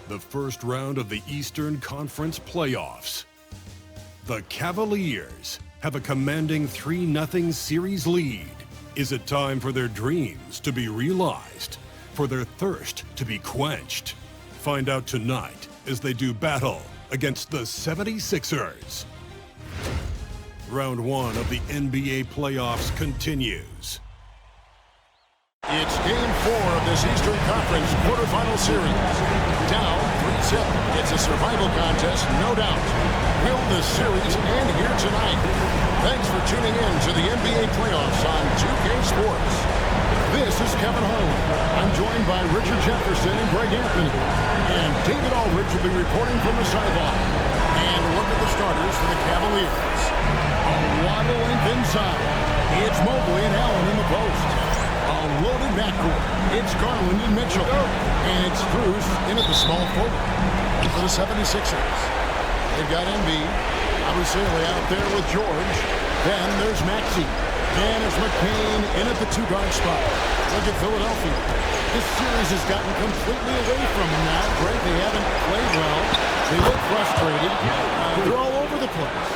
the first round of the Eastern Conference playoffs. The Cavaliers have a commanding 3-0 series lead. Is it time for their dreams to be realized, for their thirst to be quenched? Find out tonight as they do battle against the 76ers. Round 1 of the NBA playoffs continues. It's Game 4 of this Eastern Conference quarterfinal series. Down 3-0. It's a survival contest, no doubt. Will the series end here tonight? Thanks for tuning in to the NBA playoffs on 2K Sports. This is Kevin Holland. I'm joined by Richard Jefferson and Greg Anthony. And David Aldridge will be reporting from the sideline. And look at the starters for the Cavaliers. A waddle length inside. It's Mobley and Allen in the post. A loaded backcourt. It's Garland and Mitchell. And it's Strus in at the small forward for the 76ers. They've got Embiid. Abusele out there with George. Then there's Maxey. And it's McCain in at the two-guard spot. Look at Philadelphia. This series has gotten completely away from them now. Greg, they haven't played well. They look frustrated. They're all over the place.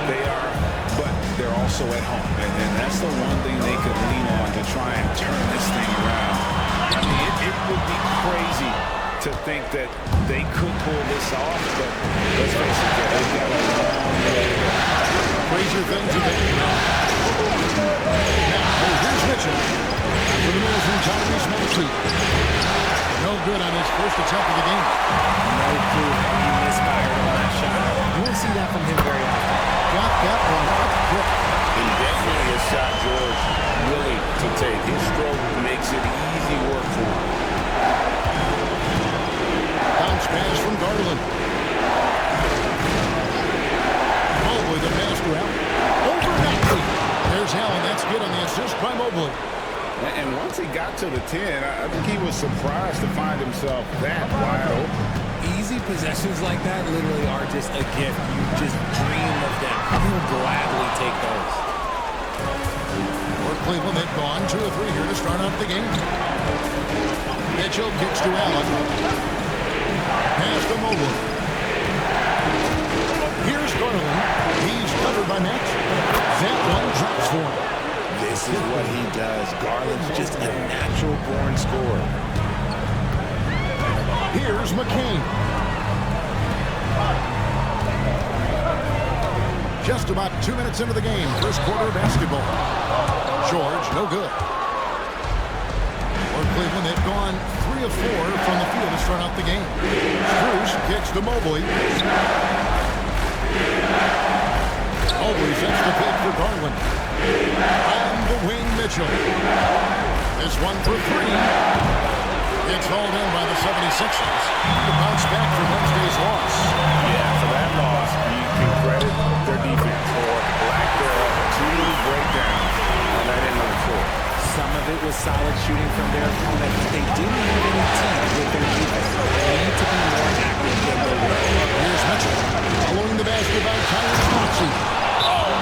They are, but they're also at home. And that's the one thing they could lean on to try and turn this thing around. I mean, it would be crazy to think that they could pull this off, but let's face it, they've got a long way. Crazier things have been. Now, here's Mitchell. For the middle from Tyrese Maxey. No good on his first attempt of the game. No clue how he misfired on that shot. You won't see that from him very often. Got that one up quick. And definitely a shot George willing to take. His stroke makes it easy work for him. Bounce pass from Garland. Mobley the pass to Allen. Over Maxey. There's Allen. That's good on the assist by Mobley. And once he got to the 10, I think he was surprised to find himself that wide open. Easy possessions like that literally are just a gift. You just dream of them. You'll gladly take those. For Cleveland, they've gone 2 of 3 here to start off the game. Mitchell kicks to Allen. Pass to Mobley. Here's Garland. He's covered by Max. That one drops for him. This is what he does. Garland's just a natural-born scorer. Here's McCain. Just about 2 minutes into the game. First quarter basketball. George, no good. For Cleveland, they've gone 3 of 4 from the field to start out the game. Strus kicks to Mobley. Mobley sets the pick for Garland. On the wing, Mitchell. This one for 3. It's hauled in by the 76ers. The bounce back from Wednesday's loss. Yeah, for that loss, you can credit their defense for lack thereof. 2 breakdowns on that end of the floor. Some of it was solid shooting from their opponents. They didn't have any teeth with their defense. They need to be more active than they were. Here's Mitchell. Following the basket by Tyrese Maxey.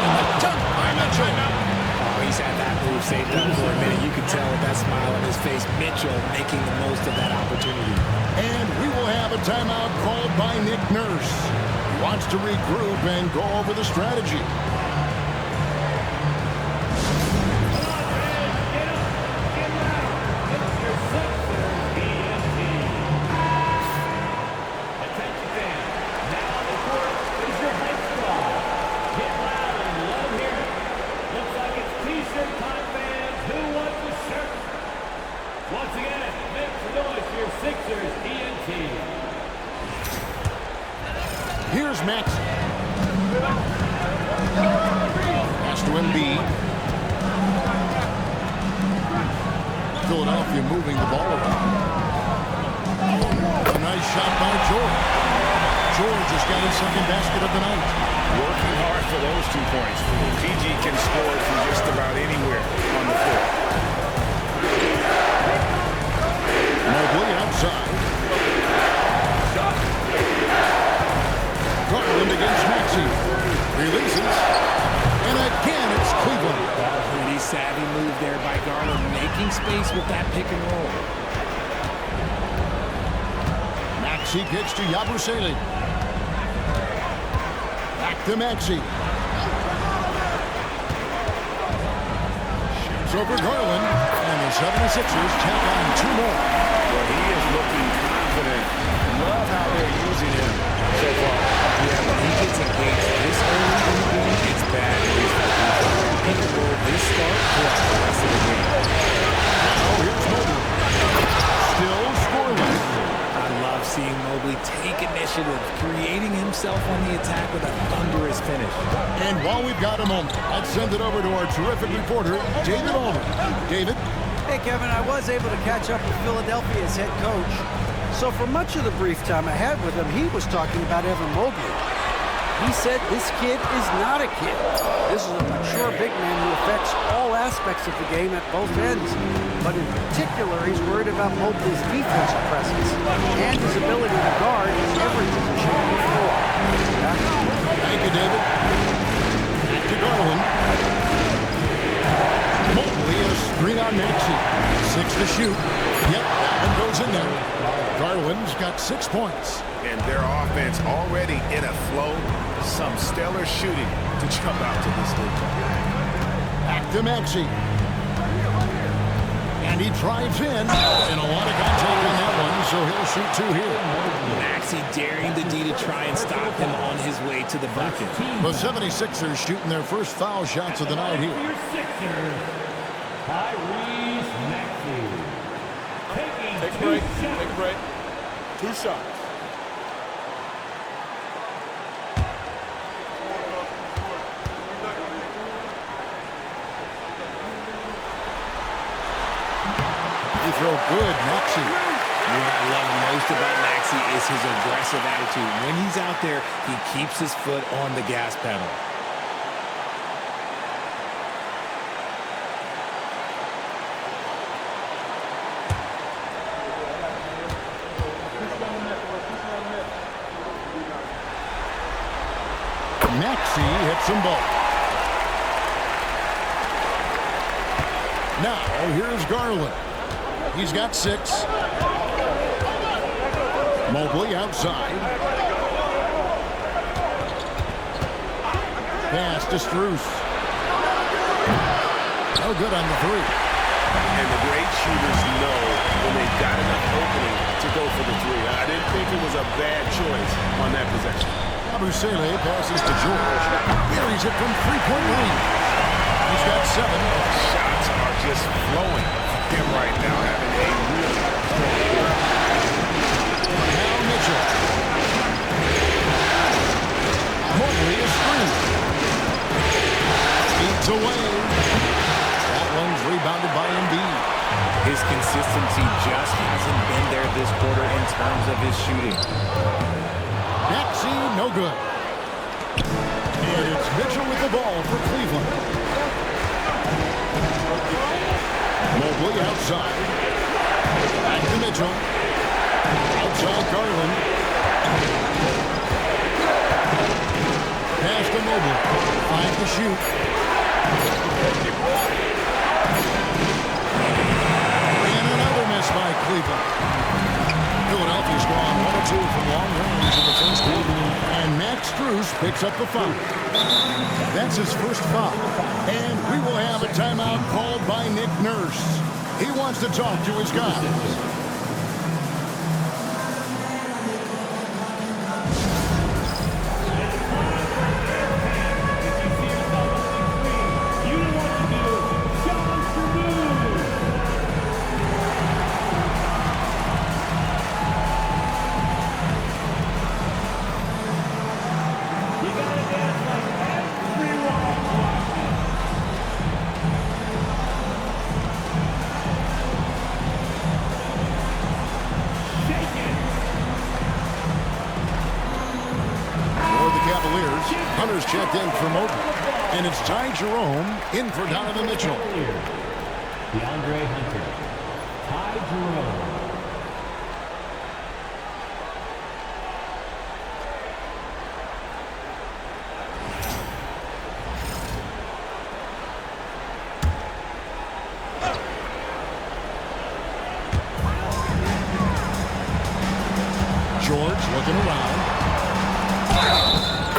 And the dunk by Mitchell. Oh, he's had that move saved up for a minute. You could tell with that smile on his face. Mitchell making the most of that opportunity. And we will have a timeout called by Nick Nurse. He wants to regroup and go over the strategy. Here's Max. Pass to Embiid. Philadelphia moving the ball around. A nice shot by George. George has got his second basket of the night. Working hard for those 2 points. PG can score from just about anywhere on the floor. Mobley outside. Garland against Maxey. Releases. And again, it's Cleveland. Pretty savvy move there by Garland, making space with that pick and roll. Maxey Maxey kicks to Yabusele. Back to Maxey. Shoots over Garland. And the 76ers tack on 2 more. Well, he is looking confident. Love how they're using him so far. Yeah, when he gets engaged this early in the game, it's bad news for defense. He can roll this start throughout the rest of the game. Now here's Mobley. Still scoreless. I love seeing Mobley take initiative, creating himself on the attack with a thunderous finish. And while we've got a moment, let's send it over to our terrific reporter, David Allman. David? Hey, Kevin, I was able to catch up with Philadelphia's head coach. So for much of the brief time I had with him, he was talking about Evan Mobley. He said this kid is not a kid. This is a mature big man who affects all aspects of the game at both ends. But in particular, he's worried about Mobley's defensive presence and his ability to guard every position on the floor. Thank you, David. Back to Garland. Mobley a screen on Maxey. 6 to shoot. Yep, that one goes in there. Garland's got 6 points. And their offense already in a flow. Some stellar shooting to jump out to this lead. Back to Maxey. And he drives in. And a lot of contact on that one, so he'll shoot 2 here. Maxey daring the D to try and stop him on his way to the bucket. The 76ers shooting their first foul shots of the night here. Take a break. Take a break. 2 shots. They throw good, Maxey. What I love most about Maxey is his aggressive attitude. When he's out there, he keeps his foot on the gas pedal. Maxey hits them both. Now, here's Garland. He's got 6. Mobley outside. Pass to Strus. No good on the 3. And the great shooters know when they've got enough opening to go for the 3. I didn't think it was a bad choice on that possession. Yabusele passes to George. Buries it from 3-point range. He's got 7. Shots are just flowing for him right now, having a really strong quarter. Now Mitchell. Mobley is free. Eats away. That one's rebounded by Embiid. His consistency just hasn't been there this quarter in terms of his shooting. Maxey, no good. And it's Mitchell with the ball for Cleveland. Mobley outside. Back to Mitchell. Outside Garland. Pass to Mobley. 5 to shoot. And another miss by Cleveland. Philadelphia's gone 1 of 2 from long range in the first quarter. And Max Strus picks up the foul. That's his first foul. And we will have a timeout called by Nick Nurse. He wants to talk to his guys. Hunter's checked in for Mobley. And it's Ty Jerome in for Donovan Mitchell. DeAndre Hunter. Ty Jerome. George. Looking around.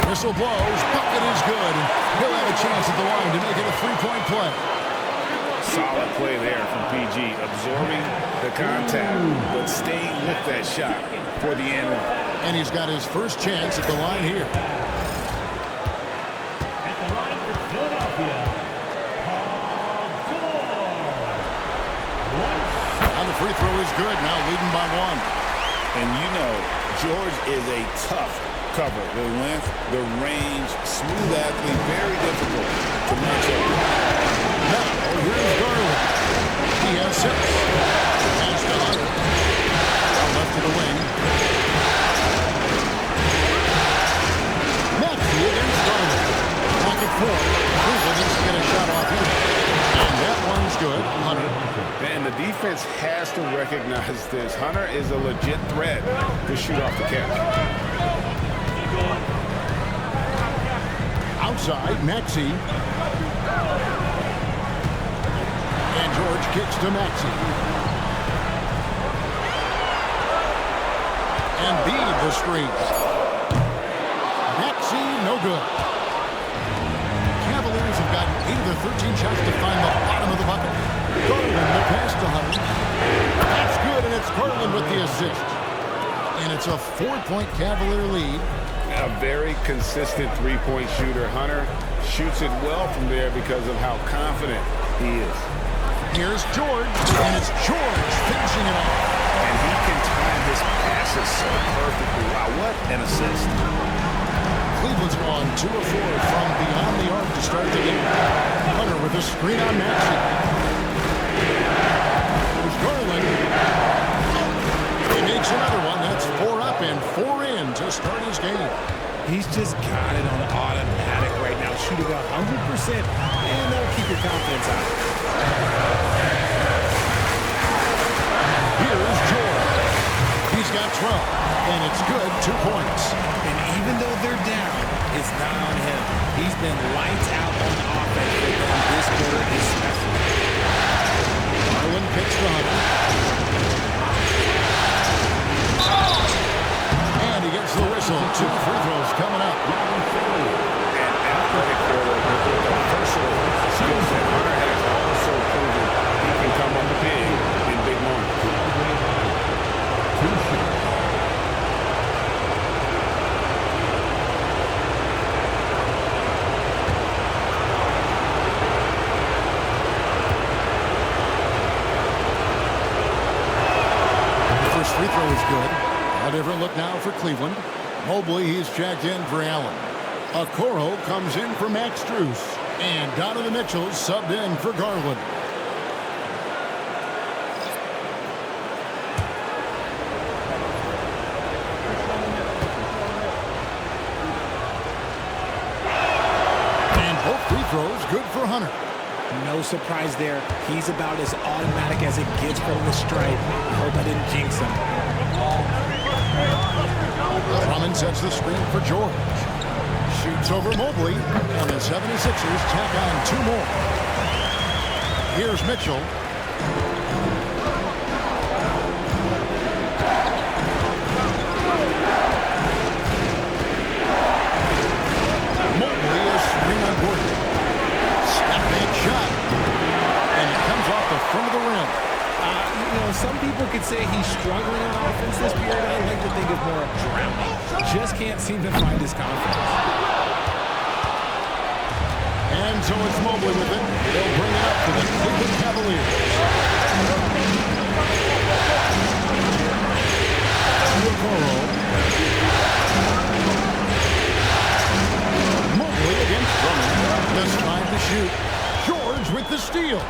Whistle blows. Bucket is good. And he'll have a chance at the line to make it a three-point play. Solid play there from PG. Absorbing the contact, but staying with that shot for the end one. And he's got his first chance at the line here. At the line for Philadelphia, And the free throw is good. Now leading by one. And you know, George is a tough cover. The length, the range, smooth athlete, very difficult to match up. Now, here's Garland. He has 6. Pass to Hunter. Left to the wing. Maxey against Garland. Back at 4. Cleveland needs to get a shot off here. And that one's good. Hunter. And the defense has to recognize this. Hunter is a legit threat to shoot off the catch. Outside, Maxey. And George kicks to Maxey. And Bede the screen. Maxey, no good. Cavaliers have gotten 8 of their 13 shots to find the bottom of the bucket. Garland, the pass to Hunter. That's good, and it's Garland with the assist. And it's a 4-point Cavalier lead. A very consistent three-point shooter. Hunter shoots it well from there because of how confident he is. Here's George, and it's George finishing it off. And he can time his passes so perfectly. Wow, what an assist. Cleveland's gone 2 of 4 from beyond the arc to start the game. Hunter with a screen on Maxey. There's Garland. He makes another one. That's 4 up and 4 in to start his game. He's just got it on automatic right now, shooting 100%, and that'll keep your confidence up. Here's George. He's got 12, and it's good, 2 points. And even though they're down, it's not on him. He's been lights out on offense for them this quarter especially. Garland picks the Hunter. And he gets the whistle. 2 free throws coming up. And athletic for the personal skill set. Hunter has also proven he can come up big in big moments. Free throw is good. A different look now for Cleveland. Mobley, he's checked in for Allen. Okoro comes in for Max Strus. And Donovan Mitchell subbed in for Garland. And both free throws good for Hunter. No surprise there. He's about as automatic as it gets from the stripe. I hope I didn't jinx him. Drummond sets the screen for George. Shoots over Mobley, and the 76ers tack on 2 more. Here's Mitchell. Mobley is screen on Gordon. Step back shot. And it comes off the front of the rim. You know, some people could say he's struggling on offense this period. I like to think of more of drowning. Just can't seem to find his confidence. And so it's Mobley with it. They'll bring it up to the Cleveland Cavaliers. Okoro. Mobley against Drummond. Just trying to shoot. George with the steal.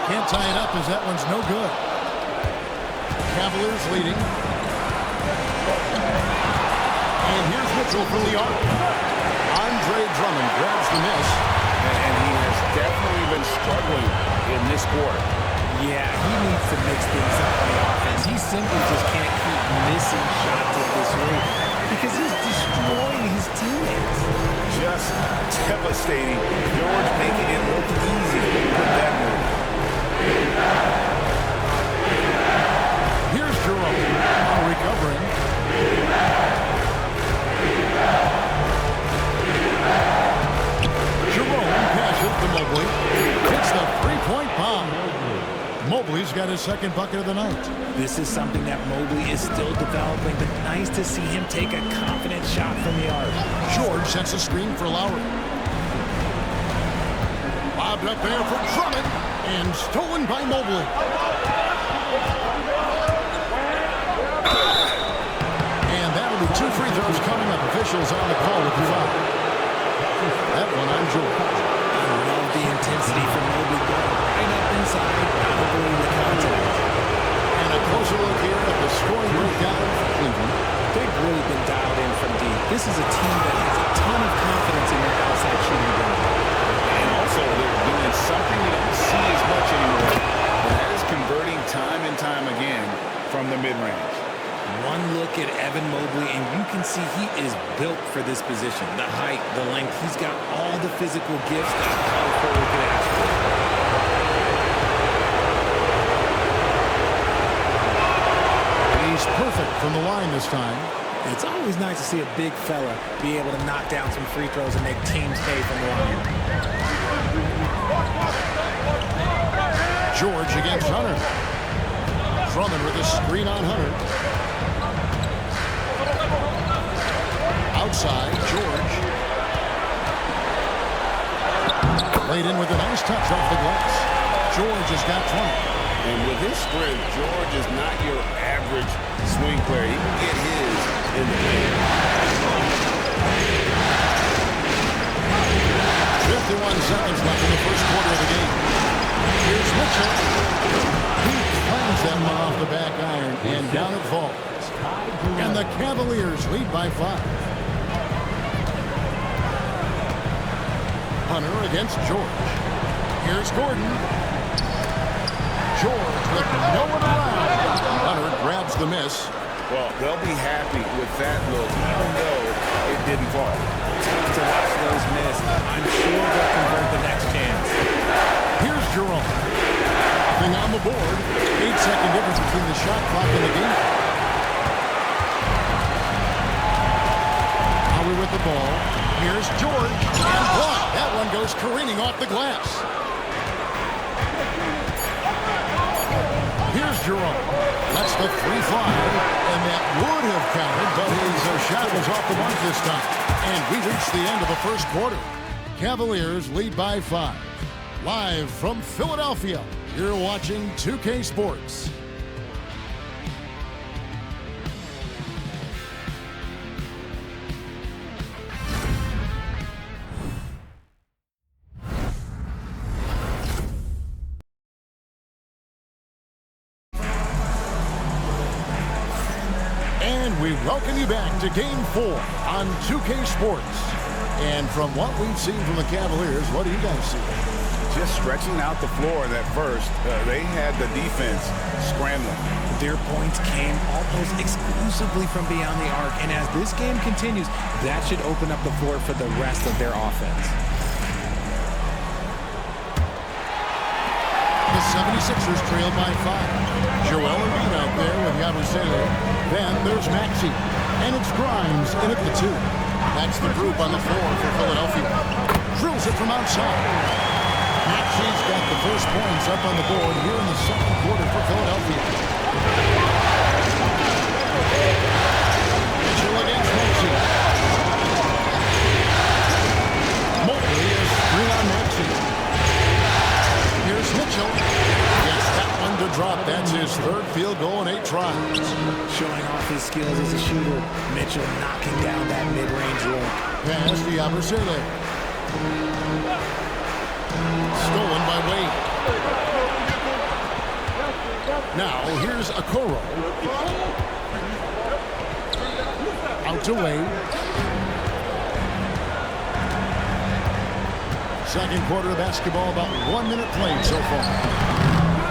Can't tie it up as that one's no good. Cavaliers leading. And here's Mitchell from the arc. Andre Drummond grabs the miss. And he has definitely been struggling in this quarter. Yeah, he needs to mix things up on the offense. He simply just can't keep missing shots at this rate because he's destroying his teammates. Just devastating. George making it look easy with that move. second bucket of the night. This is something that Mobley is still developing, but nice to see him take a confident shot from the arc. George sets a screen for Lowry. Bobbed up there for Drummond, and stolen by Mobley. And that'll be 2 free throws coming up. Officials on the call with the foul. That one on George. I love the intensity from Mobley going right up inside, not avoiding the contact. And a closer look here at the scoring breakdown for Cleveland. They've really been dialed in from deep. This is a team that has a ton of confidence in their outside shooting ability. And also, they're doing something you don't see as much anymore. And that is converting time and time again from the mid-range. One look at Evan Mobley, and you can see he is built for this position. The height, the length, he's got all the physical gifts that a power forward could ask for. He's perfect from the line this time. It's always nice to see a big fella be able to knock down some free throws and make teams pay from the line. George against Hunter. Drummond with a screen on Hunter. Outside, George. Laid in with a nice touch off the glass. George has got 20. And with his strength, George is not your average swing player. He can get his in the game. 51 seconds left in the first quarter of the game. Here's Mitchell. He claims that one off the back iron, and down it falls. And the Cavaliers lead by 5. Hunter against George. Here's Gordon. George with no one around. Hunter grabs the miss. Well, they'll be happy with that look, even though it didn't fall. Tough to watch those miss. I'm sure they'll convert the next chance. Here's Jerome. Nothing on the board. 8-second difference between the shot clock and the game. Howie with the ball. Here's George. And blocked. That one goes careening off the glass. Here's Jerome. That's the 3-5. And that would have counted, but his shot was off the mark this time. And we reach the end of the first quarter. Cavaliers lead by 5. Live from Philadelphia, you're watching 2K Sports. And we welcome you back to Game 4 on 2K Sports. And from what we've seen from the Cavaliers, what do you guys see? Just stretching out the floor at first. They had the defense scrambling. Their points came almost exclusively from beyond the arc, and as this game continues, that should open up the floor for the rest of their offense. The 76ers trail by 5. Joel Embiid out there with Yabusele. Then there's Maxey. And it's Grimes in at the 2. That's the group on the floor for Philadelphia. Drills it from outside. Maxey's got the first points up on the board here in the second quarter for Philadelphia. Mitchell against Maxey. Mobley is 3 on Maxey. Here's Mitchell. Gets that one to drop. That's his 3rd field goal in 8 tries. Showing off his skills as a shooter. Mitchell knocking down that mid-range look. Pass to Yabusele. Stolen by Wade. Now here's Okoro. Out to Wade. Second quarter of basketball, about 1 minute played so far.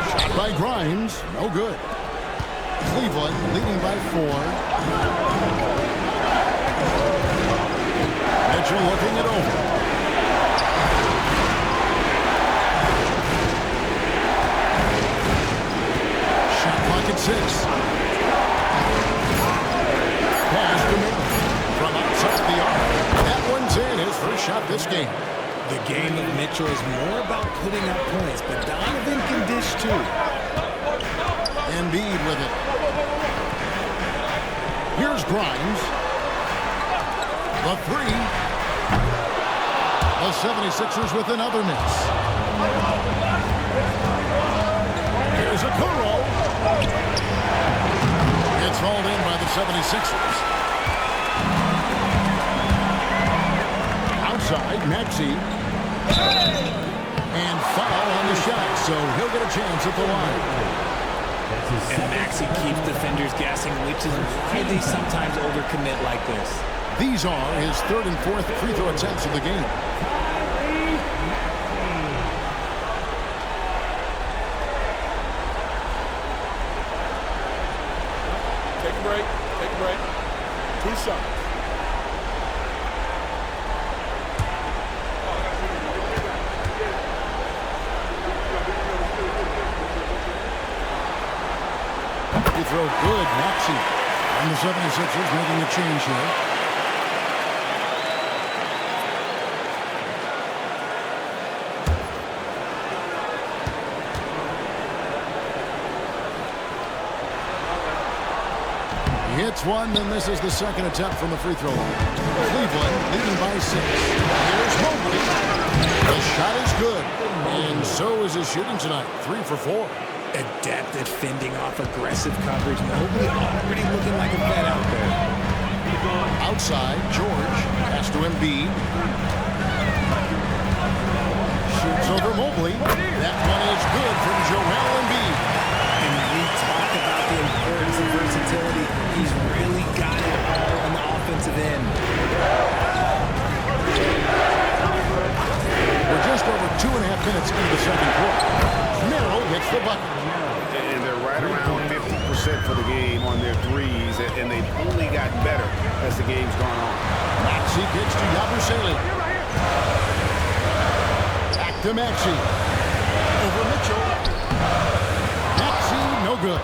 Shot by Grimes, no good. Cleveland leading by 4. Mitchell looking it over. Pocket 6. Pass to Miller from outside the arc. That one's in. His first shot this game. The game of Mitchell is more about putting up points, but Donovan can dish too. Embiid with it. Here's Grimes. The three. The 76ers with another miss. Here's a Kuro. It's hauled in by the 76ers. Outside, Maxey. And foul on the shot, so he'll get a chance at the line. And Maxey keeps defenders guessing, which is why they sometimes overcommit like this. These are his third and fourth free throw attempts of the game. Take a break. Take a break. 2 shots. Free throw good, Maxey. And the 76ers making a change here. He hits one, and this is the second attempt from the free throw line. Cleveland leading by 6. Here's Mobley. The shot is good, and so is his shooting tonight. 3 for 4. Adept at fending off aggressive coverage. Mobley already looking like a vet out there. Outside, George has to Embiid. Shoots over Mobley. That one is good from Joel Embiid. And we talk about the importance of versatility. He's really got it all on the offensive end. We're just over 2.5 minutes into the second quarter. Merrill hits the bucket. And they're right around 50% for the game on their threes, and they've only gotten better as the game's gone on. Maxey kicks to Yabusele. Back to Maxey. Over Mitchell. Maxey, no good.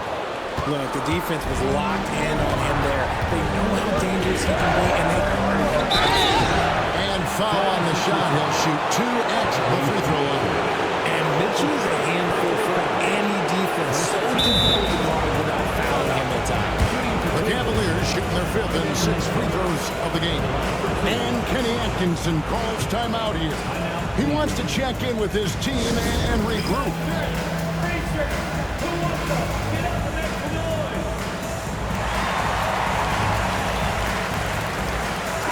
Look, the defense was locked in on him there. They know how dangerous he can be, and they And foul on the shot. He'll shoot 2 at the free throw line. And Mitchell is a handful for any defense. So difficult to guard without fouling him at times. The Cavaliers shooting their 5th and 6th free throws of the game. And Kenny Atkinson calls timeout here. He wants to check in with his team and regroup.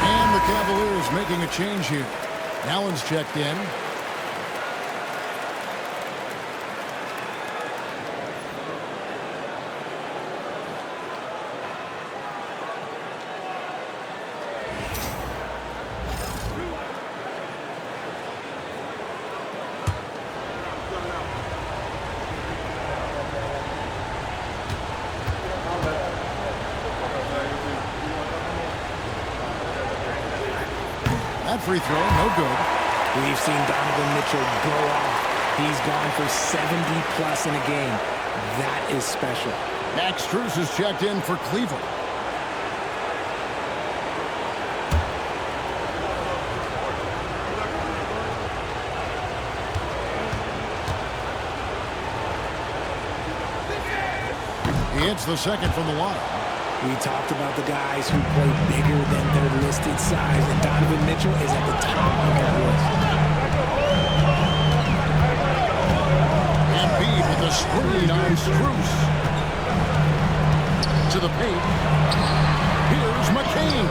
And the Cavaliers making a change here. Allen's checked in. That free throw, no good. We've seen Donovan Mitchell go off. He's gone for 70+ in a game. That is special. Max Strus is checked in for Cleveland. He hits the second from the line. We talked about the guys who play bigger than their listed size, and Donovan Mitchell is at the top of that list. Embiid with a screen on Strus. To the paint. Here's McCain.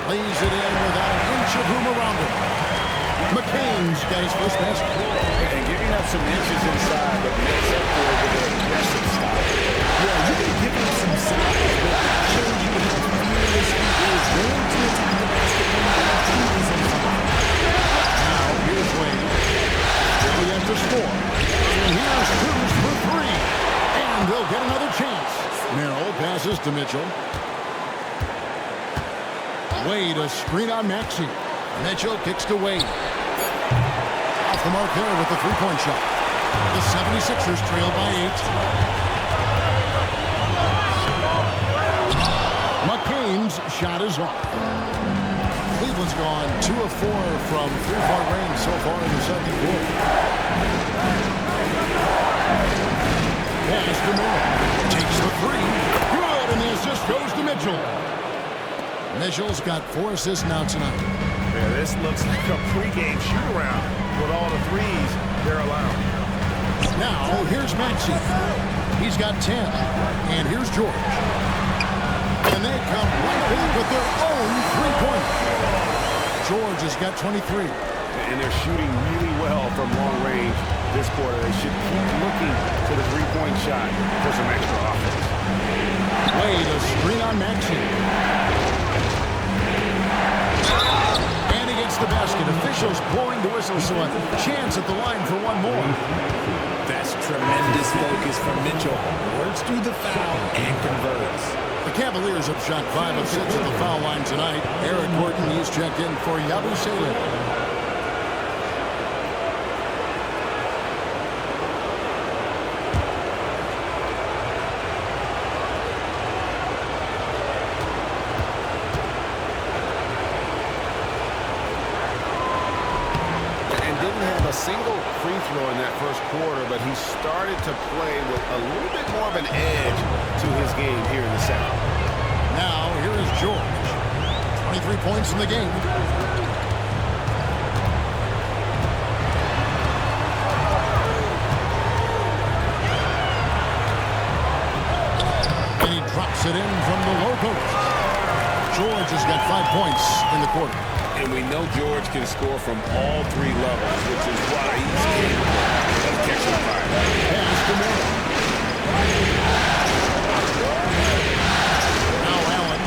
Lays it in without an inch of room around him. McCain's got his first basket. And giving up some inches inside, but makes up for it with an aggressive style. Yeah, you can give him some size, but that shows you how fearless he is. Willing to attack the basket when the team is in front. Now, here's Wade. Really has to score. And here's Cruz for 3. And they'll get another chance. Merrill passes to Mitchell. Wade, a screen on Maxey. Mitchell kicks to Wade. Off the mark there with the three-point shot. The 76ers trail by 8. McCain's shot is off. Cleveland's gone 2 of 4 from 3-point range so far in the second quarter. Pass to Miller. Takes the three. Good, and the assist goes to Mitchell. Mitchell's got 4 assists now tonight. Yeah, this looks like a pregame shoot-around with all the threes they're allowing. Now, here's Maxey. He's got 10. And here's George. And they come right back with their own three-pointer. George has got 23. And they're shooting really well from long range this quarter. They should keep looking to the three-point shot for some extra offense. Wade, a screen on Maxey. And he gets the basket. Officials blowing the whistle, so a chance at the line for one more. That's tremendous focus from Mitchell. Works through the foul and converts. The Cavaliers have shot 5 of 6 at the foul line tonight. Eric Gordon, he's checked in for Yabu Saleh. Single free throw in that first quarter, but he started to play with a little bit more of an edge to his game here in the second. Now, here is George. 23 points in the game. And he drops it in from the low post. George has got 5 points in the quarter. And we know George can score from all 3 levels, which is why he's capable of catching fire. Pass to Miller. Now Allen.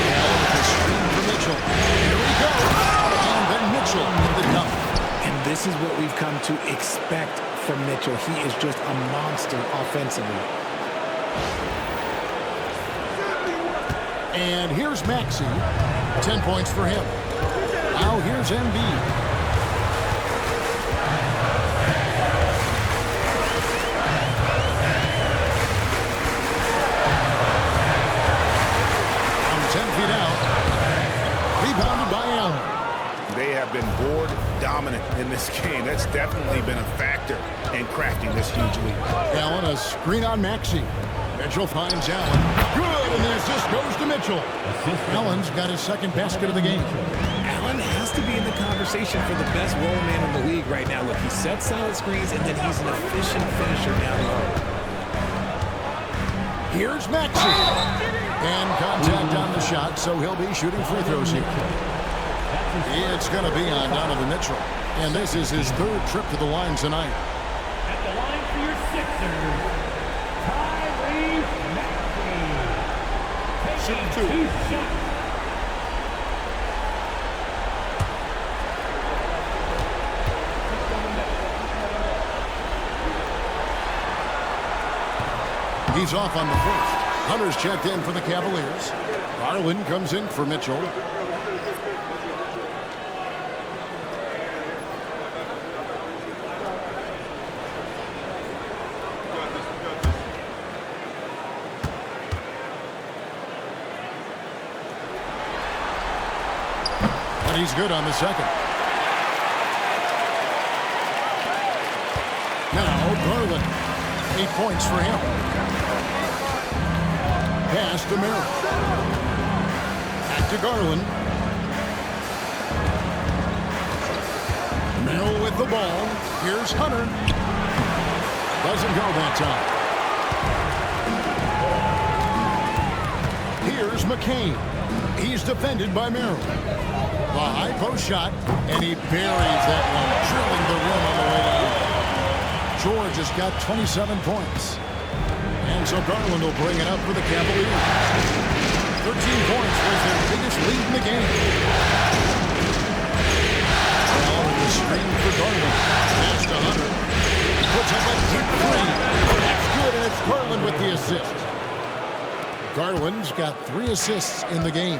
Allen with a screen for Mitchell. Here we go. And then Mitchell with the dunk. And this is what we've come to expect from Mitchell. He is just a monster offensively. And here's Maxey. 10 points for him. Now here's Embiid. From 10 feet out. Rebounded by Allen. They have been board dominant in this game. That's definitely been a factor in crafting this huge lead. Allen, a screen on Maxey. Mitchell finds Allen. Good, and the assist goes to Mitchell. Allen's got his second basket of the game. Allen has to be in the conversation for the best roll man in the league right now. Look, he sets solid screens, and then he's an efficient finisher down low. Here's Maxey. And contact on the shot, so he'll be shooting free throws here. It's going to be on Donovan Mitchell. And this is his 3rd trip to the line tonight. At the line for your Sixers, Two shots. He's off on the first. Hunter's checked in for the Cavaliers. Garland comes in for Mitchell. And he's good on the second. Now Garland. 8 points for him. Pass to Merrill. Back to Garland. Merrill with the ball. Here's Hunter. Doesn't go that time. Here's McCain. He's defended by Merrill. The high post shot, and he buries that one, drilling the rim on the way down. George has got 27 points. And so Garland will bring it up for the Cavaliers. 13 points was their biggest lead in the game. Now the screen for Garland. Pass to Hunter. Puts up a deep three. That's good, and it's Garland with the assist. Garland's got 3 assists in the game.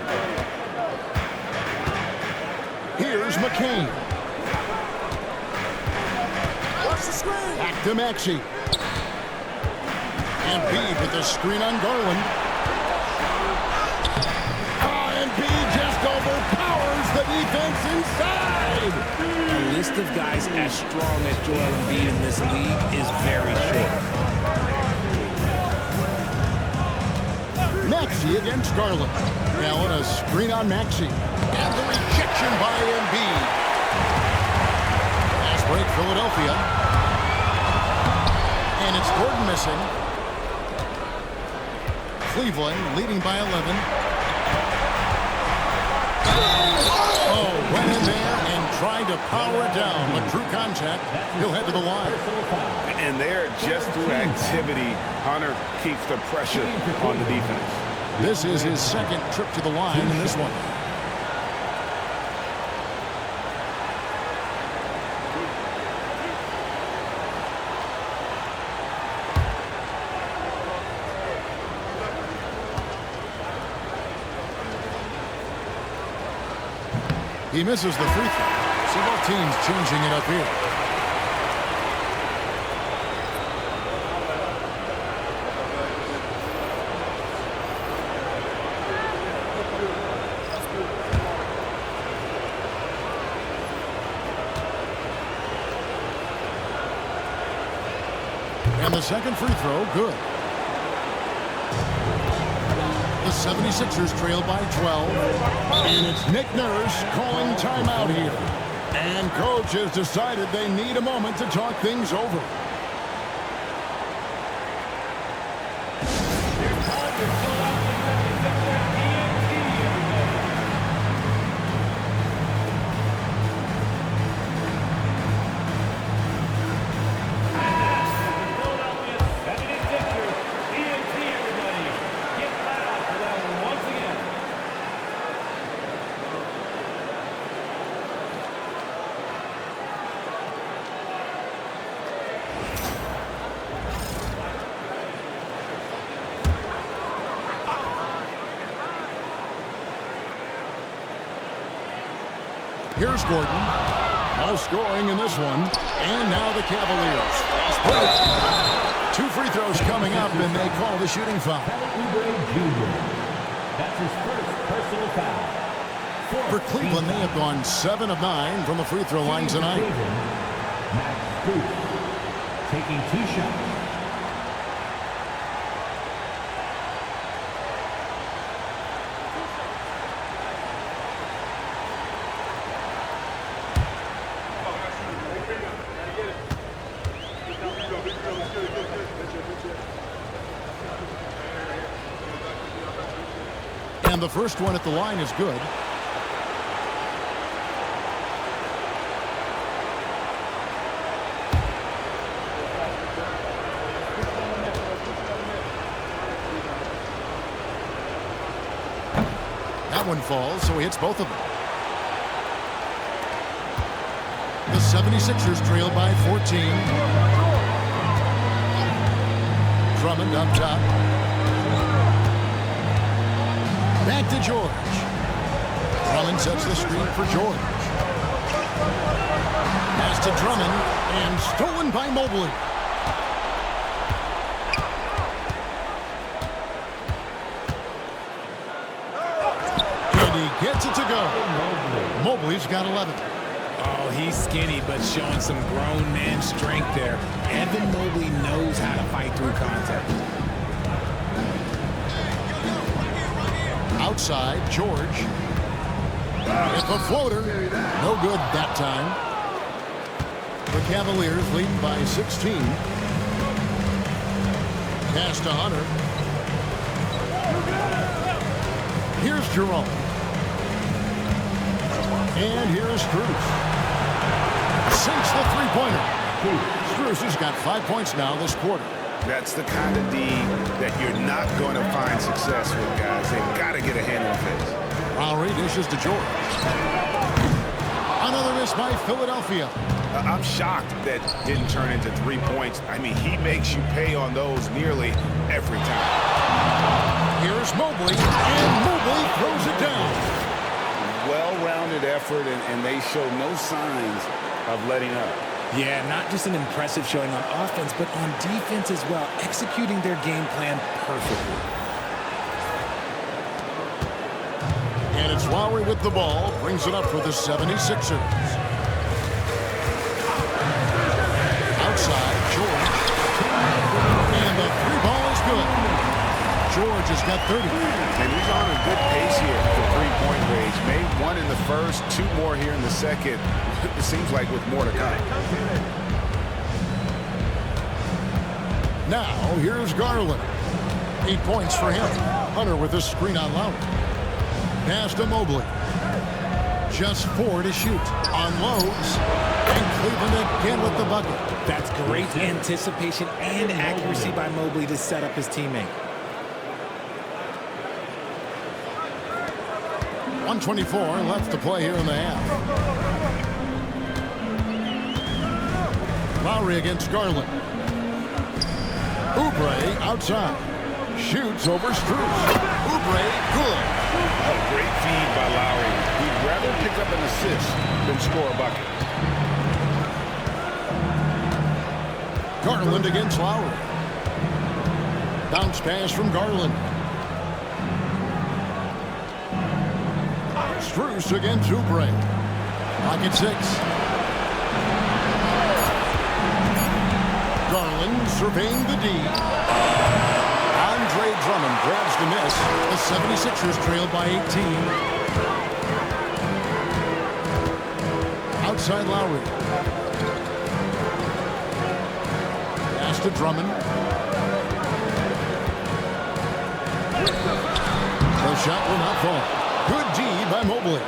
Here's McCain. Back to Maxey. Embiid with the screen on Garland. Embiid just overpowers the defense inside. And this list of guys as strong as Joel Embiid in this league is very short. Maxey against Garland. Allen, a screen on Maxey. And the rejection by Embiid. Fast break, Philadelphia. And it's Gordon missing. Cleveland leading by 11. Oh, went in there and tried to power it down, but true contact, he'll head to the line. And there, just through activity, Hunter keeps the pressure on the defense. This is his second trip to the line in this one. He misses the free throw. So both teams changing it up here. And the second free throw, good. The 76ers trail by 12. And it's Nick Nurse calling timeout here. And coach has decided they need a moment to talk things over. Here's Gordon. No scoring in this one. And now the Cavaliers. Fast break. 2 free throws coming up, and they call the shooting foul. That's his first personal foul. For Cleveland, they have gone 7 of 9 from the free throw line tonight. Max Booth taking 2 shots. And the first one at the line is good. That one falls, so he hits both of them. The 76ers trail by 14. Drummond up top. Back to George. Drummond sets the screen for George. Pass to Drummond, and stolen by Mobley. And he gets it to go. Mobley's got 11. Oh, he's skinny, but showing some grown man strength there. Evan Mobley knows how to fight through contact. Outside, George. It's a floater. No good that time. The Cavaliers lead by 16. Pass to Hunter. Here's Jerome. And here's Strus. Sinks the three-pointer. Strus has got 5 points now this quarter. That's the kind of D that you're not going to find success with, guys. They've got to get a handle on this. Lowry dishes to George. Another miss by Philadelphia. I'm shocked that didn't turn into 3 points. I mean, he makes you pay on those nearly every time. Here's Mobley, and Mobley throws it down. Well-rounded effort, and they show no signs of letting up. Yeah, not just an impressive showing on offense, but on defense as well, executing their game plan perfectly. And it's Lowry with the ball, brings it up for the 76ers. outside. George. And the three ball is good. George has got 30. And he's on a good pace here for three-point range. Made one in the first, two more here in the second. It seems like with more to come. Now, here's Garland. 8 points for him. Hunter with a screen on Lowry. Pass to Mobley. Just 4 to shoot. Unloads. And Cleveland again with the bucket. That's great anticipation and accuracy by Mobley to set up his teammate. 1:24 left to play here in the half. Lowry against Garland. Oubre outside. Shoots over Strus. Oubre, good. A great feed by Lowry. He'd rather pick up an assist than score a bucket. Garland against Lowry. Bounce pass from Garland. Strus against Oubre. Pocket 6. Garland surveying the D. Andre Drummond grabs the miss. The 76ers trail by 18. Outside Lowry. Pass to Drummond. The shot will not fall. Good D by Mobley.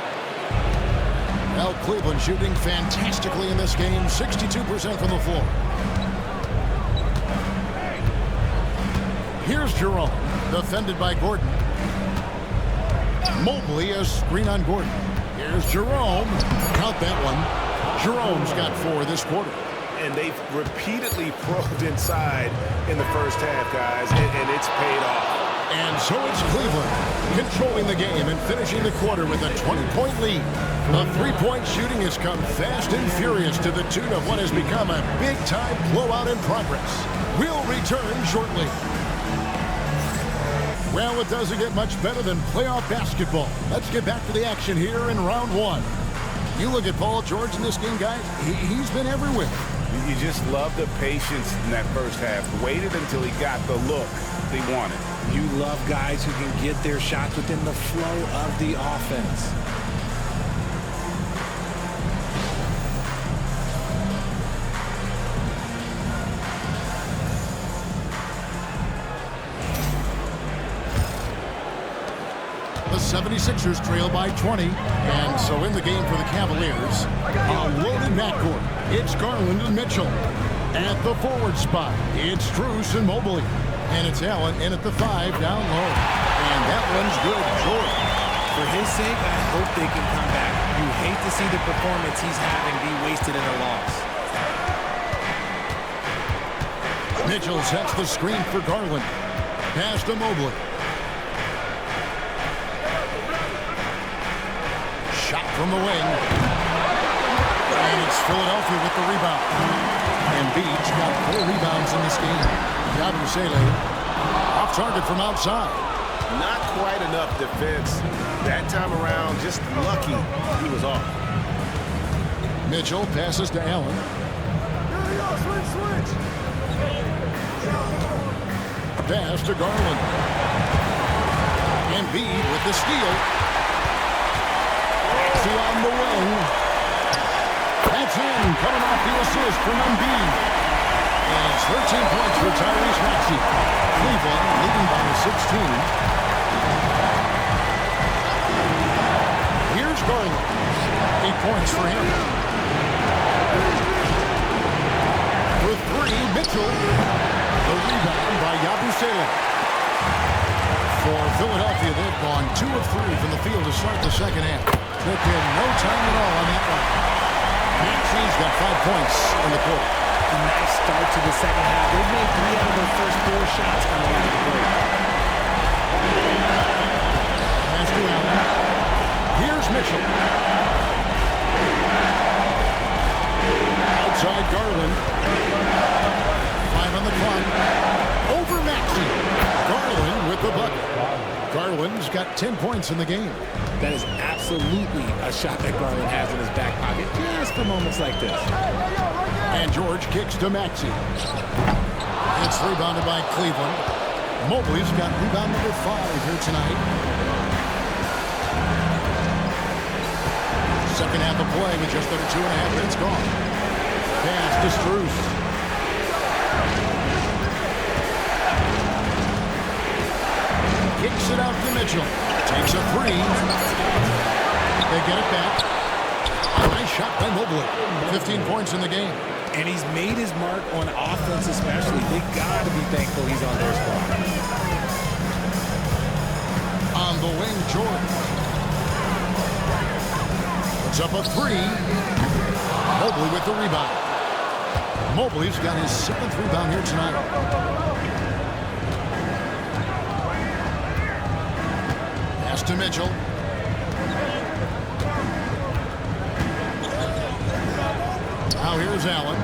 Well, Cleveland shooting fantastically in this game. 62% from the floor. Here's Jerome. Defended by Gordon. Mobley a screen on Gordon. Here's Jerome. Count that one. Jerome's got 4 this quarter. And they've repeatedly probed inside in the first half, guys, and it's paid off. And so it's Cleveland controlling the game and finishing the quarter with a 20-point lead. The three-point shooting has come fast and furious to the tune of what has become a big-time blowout in progress. We'll return shortly. Well, it doesn't get much better than playoff basketball. Let's get back to the action here in round 1. You look at Paul George in this game, guys. He's been everywhere. You just love the patience in that first half. Waited until he got the look they wanted. You love guys who can get their shots within the flow of the offense. The 76ers trail by 20. And so in the game for the Cavaliers, a loaded backcourt. It's Garland and Mitchell. At the forward spot, it's Strus and Mobley. And it's Allen in at the 5 down low. And that one's good. George. For his sake, I hope they can come back. You hate to see the performance he's having be wasted in a loss. Mitchell sets the screen for Garland. Pass to Mobley. Shot from the wing. And it's Philadelphia with the rebound. And Beach got 4 rebounds in this game. Yabusele off target from outside. Not quite enough defense. That time around, just lucky he was off. Mitchell passes to Allen. Pass to Garland. Embiid with the steal. Maxey on the wing. That's in, coming off the assist from Embiid. And it's 13 points for Tyrese Maxey. Cleveland leading by 16. Here's Garland. 8 points for him. For 3, Mitchell. The rebound by Yabusele. For Philadelphia, they've gone 2 of 3 from the field to start the second half. Took in no time at all on that one. Maxey's got 5 points in the quarter. A nice start to the second half. They've made 3 out of their first 4 shots coming out of the break. Pass to Allen. Here's Mitchell. Outside Garland. 5 on the clock. Over Maxey. Garland with the bucket. Garland's got 10 points in the game. That is absolutely a shot that Garland has in his back pocket just for moments like this. And George kicks to Maxey. It's rebounded by Cleveland. Mobley's got rebound number 5 here tonight. Second half of play with just under 2.5 minutes gone. Pass to Strus. Kicks it out to Mitchell. Takes a 3. They get it back. A nice shot by Mobley. 15 points in the game. And he's made his mark on offense especially. They got to be thankful he's on their squad. On the wing, George. Puts up a 3. Mobley with the rebound. Mobley's got his 7th rebound here tonight. Pass to Mitchell. Now here's Allen.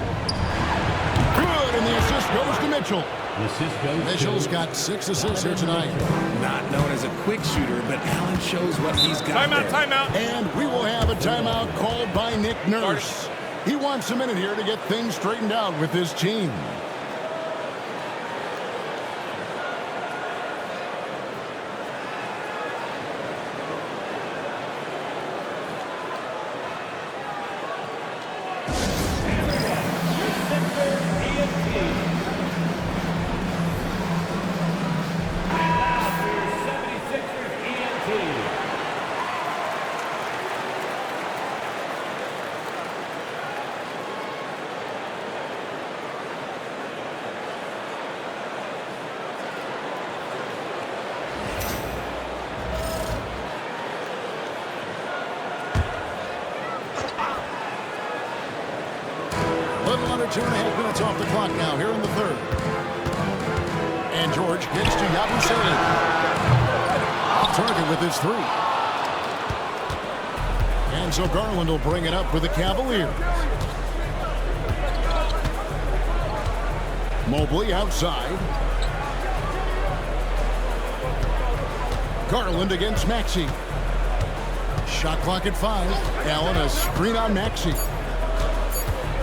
Good, and the assist goes to Mitchell. The assist goes Mitchell's got 6 assists here tonight. Not known as a quick shooter, but Allen shows what he's got. Timeout. And we will have a timeout called by Nick Nurse. He wants a minute here to get things straightened out with his team. Little under 2.5 minutes off the clock now here in the third. And George gets to Yabusele. Off target with his 3. And so Garland will bring it up for the Cavaliers. Mobley outside. Garland against Maxey. Shot clock at 5. Allen a screen on Maxey.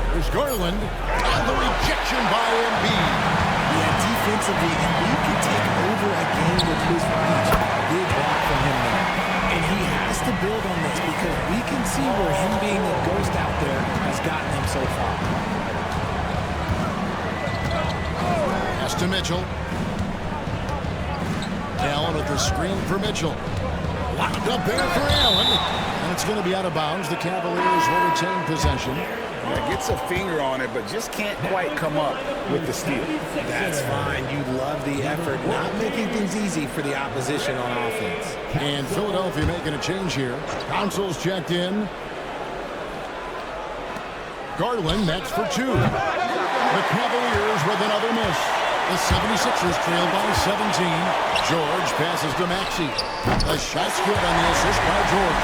There's Garland, and the rejection by Embiid. Yeah, defensively, Embiid can take over a game with his reach. Big block from him there. And he has to build on this because we can see where him being a ghost out there has gotten him so far. Pass to Mitchell. Allen with the screen for Mitchell. Locked up there for Allen. And it's going to be out of bounds. The Cavaliers will retain possession. Yeah, gets a finger on it, but just can't quite come up with the steal. That's fine. You love the effort, not making things easy for the opposition on offense. And Philadelphia making a change here. Console's checked in. Garland, that's for 2. The Cavaliers with another miss. The 76ers trail by 17. George passes to Maxey. A shot's good on the assist by George.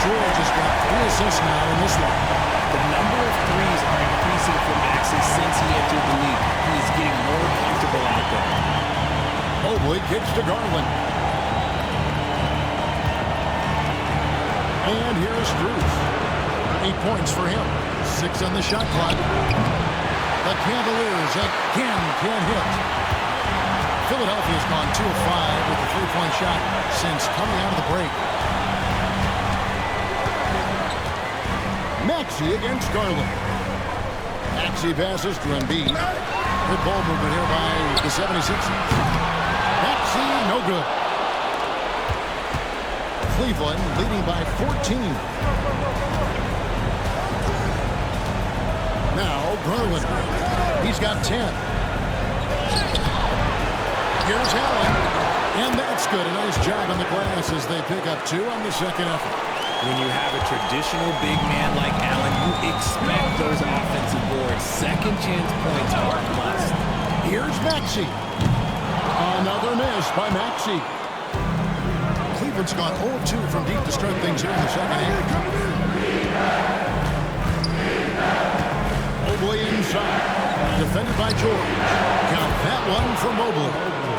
George has got 3 assists now in this one. The number of threes are increasing for Maxey since he entered the league. He is getting more comfortable out there. Mobley kicks to Garland. And here's Strus. 8 points for him. 6 on the shot clock. The Cavaliers again can't hit. Philadelphia's gone 2 of 5 with a 3-point shot since coming out of the break. Maxey against Garland. Maxey passes to Embiid. Good ball movement here by the 76ers. Maxey, no good. Cleveland leading by 14. Now Garland. He's got 10. Here's Allen. And that's good. A nice job on the glass as they pick up 2 on the second effort. When you have a traditional big man like Allen, you expect those offensive boards. Second chance points are a must. Here's Maxey. Another miss by Maxey. Cleveland's gone 0-2 from deep to start things here in the second half. Mobley inside. Defended by George. Count that one for Mobley.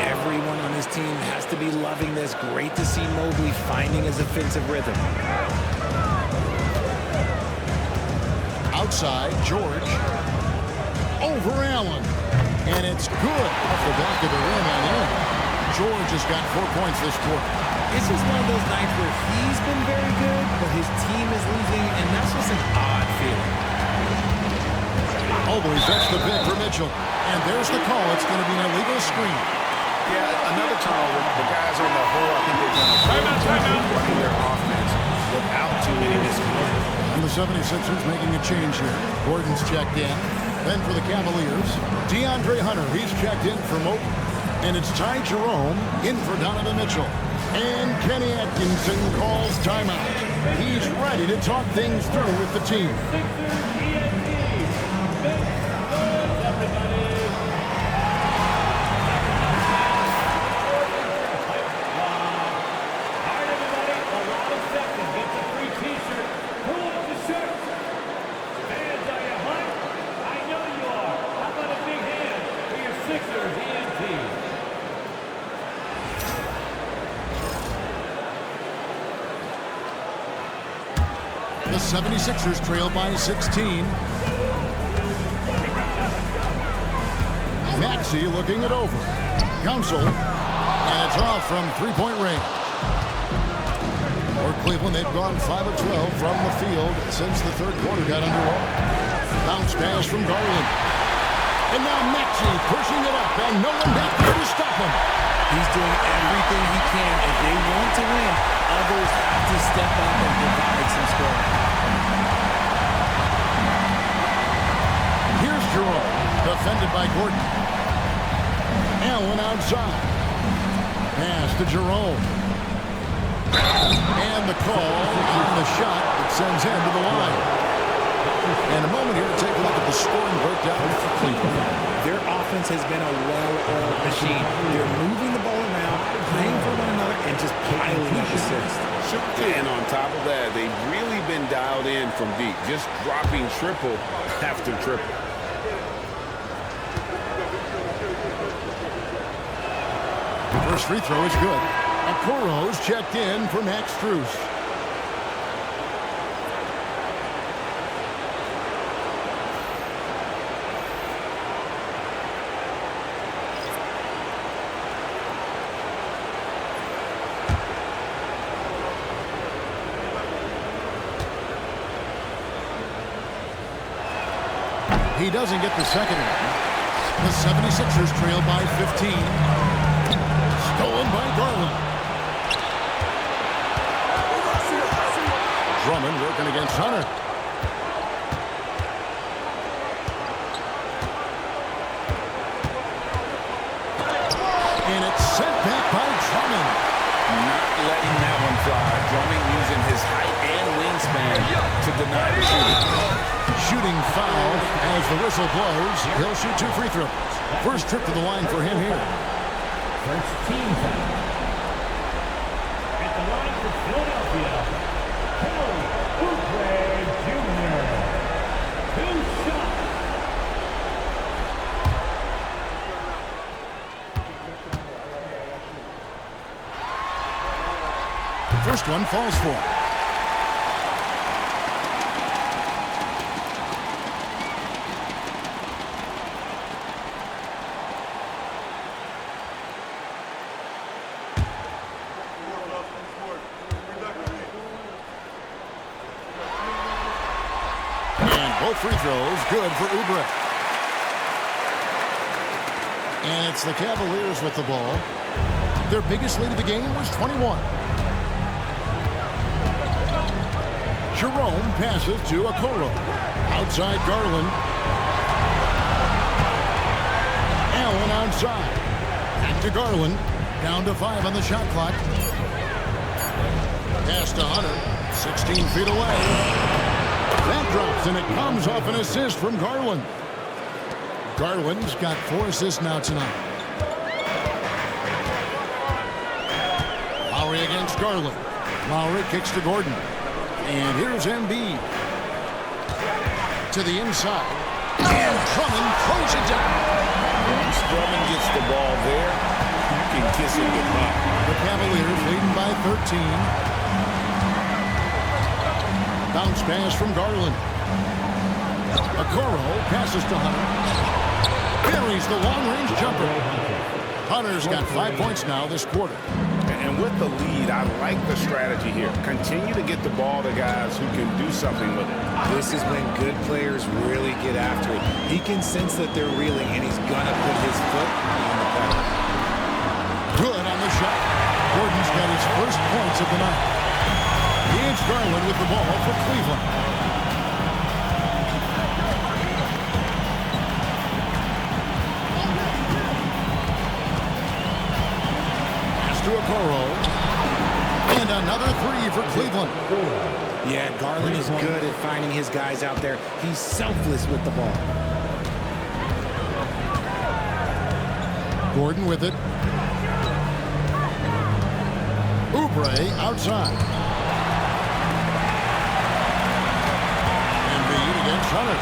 Everyone on his team has to be loving this. Great to see Mobley finding his offensive rhythm. Outside, George. Over Allen. And it's good off the back of the rim and in. George has got 4 points this quarter. It's just one of those nights where he's been very good, but his team is losing, and that's just an odd feeling. Mobley sets the pick for Mitchell. And there's the call. It's going to be an illegal screen. Yeah, another turnover. The guys on the whole, I think they've done a great job running their offense without too many miscommunications. And the 76ers making a change here. Gordon's checked in. Then for the Cavaliers, DeAndre Hunter. He's checked in for Mobley. And it's Ty Jerome in for Donovan Mitchell. And Kenny Atkinson calls timeout. He's ready to talk things through with the team. The 76ers trail by 16. Maxey looking it over. Council. And it's off from three-point range. For Cleveland, they've gone 5 of 12 from the field since the third quarter got underway. Bounce pass from Garland. And now Maxey pushing it up, and no one back there to stop him. He's doing everything he can. If they want to win, others have to step up and provide some scoring. Here's Jerome, defended by Gordon. Allen outside. Pass to Jerome. And the call on the shot that sends him to the line. And a moment here to take a look at the scoring breakdown for Cleveland. Their offense has been a well-oiled machine. They're moving the ball around, playing for one another, and just piling up assists. And on top of that, they've really been dialed in from deep, just dropping triple after triple. First free throw is good. Okoro's checked in for Max Strus. He doesn't get the second one. The 76ers trail by 15. Stolen by Garland. Drummond working against Hunter. And it's sent back by Drummond. Not letting that one fly. Drummond using his height and wingspan to deny the shooting. Shooting foul as the whistle blows. He'll shoot 2 free throws. First trip to the line for him here. First team foul. At the line for Philadelphia, Kelly Oubre Jr. 2 shots. First one falls for him. Both free throws good for Oubre. And it's the Cavaliers with the ball. Their biggest lead of the game was 21. Jerome passes to Okoro. Outside Garland. Allen outside. Back to Garland. Down to 5 on the shot clock. Pass to Hunter. 16 feet away. That drops, and it comes off an assist from Garland. Garland's got 4 assists now tonight. Lowry against Garland. Lowry kicks to Gordon. And here's Embiid. To the inside. And Drummond throws it down. Once Drummond gets the ball there, can kiss it goodbye. The Cavaliers leading by 13. Bounce pass from Garland. Okoro passes to Hunter. Carries the long-range jumper. Hunter's got 5 points now this quarter. And with the lead, I like the strategy here. Continue to get the ball to guys who can do something with it. This is when good players really get after it. He can sense that they're reeling, and he's going to put his foot on the pedal. Good on the shot. Gordon's got his first points of the night. Here's Garland with the ball for Cleveland. To Okoro. And another three for Cleveland. Yeah, Garland is good at finding his guys out there. He's selfless with the ball. Gordon with it. Oubre outside. Embiid against Hunter.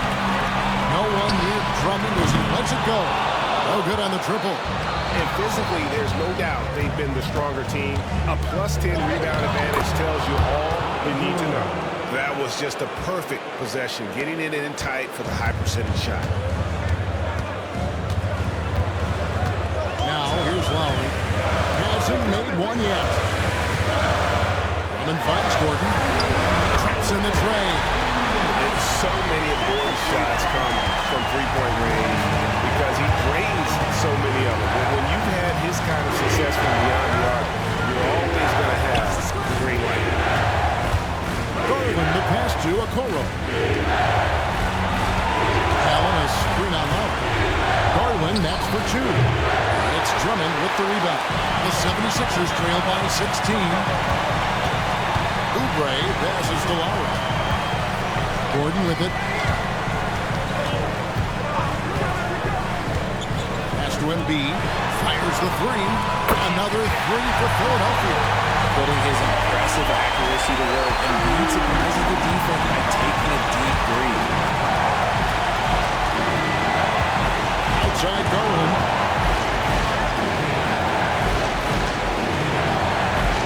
No one near Drummond as he lets it go. No good on the triple. And physically, there's no doubt they've been the stronger team. A +10 rebound advantage tells you all you need to know. That was just a perfect possession, getting it in tight for the high percentage shot. Now, here's Lowry. Hasn't made one yet. Drummond finds Gordon. Traps in the tray. So many of Gordon's shots come from three-point range because he drains so many of them. When you've had his kind of success from beyond the arc, you're always going to have the green light. Garland, the pass to Okoro. Allen, a screen on Lowry. Garland, that's for two. And it's Drummond with the rebound. The 76ers trail by 16. Oubre passes to Lowry. Gordon with it. Pass to Embiid. Fires the three. Another three for Philadelphia. Putting his impressive accuracy to work, and Embiid surprises the defense by taking a deep three. Outside Garland.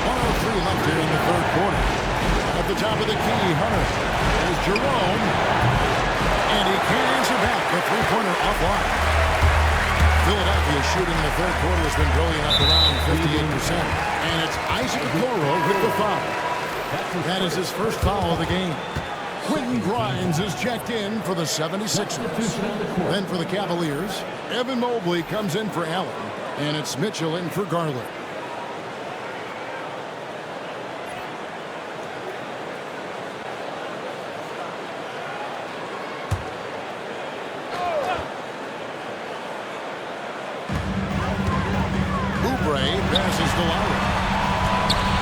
1:03 left here in the third quarter. At the top of the key, Hunter. There's Jerome. And he can't answer back. The three-pointer offline. Philadelphia's shooting in the third quarter has been brilliant up around 58%. And it's Isaac Okoro with the foul. That is his first foul of the game. Quentin Grimes is checked in for the 76ers. Then for the Cavaliers, Evan Mobley comes in for Allen. And it's Mitchell in for Garland. Passes to Lowry.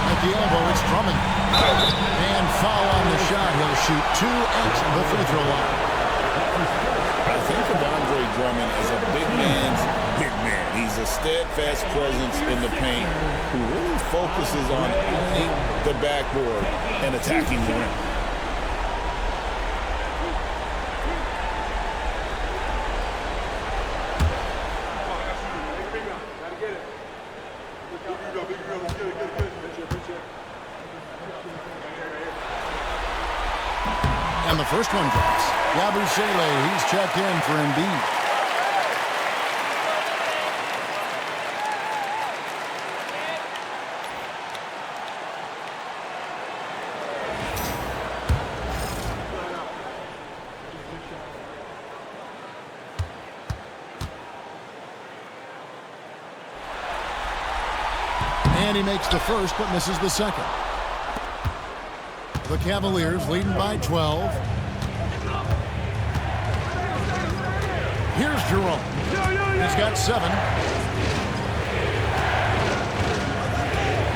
At the elbow, it's Drummond. And foul on the shot. He'll shoot two at the free throw line. I think of Andre Drummond as a big man's big man. He's a steadfast presence in the paint who really focuses on owning the backboard and attacking the rim. And the first one drops. Yabusele, he's checked in for Embiid. And he makes the first but misses the second. The Cavaliers leading by 12. Here's Jerome. He's got 7.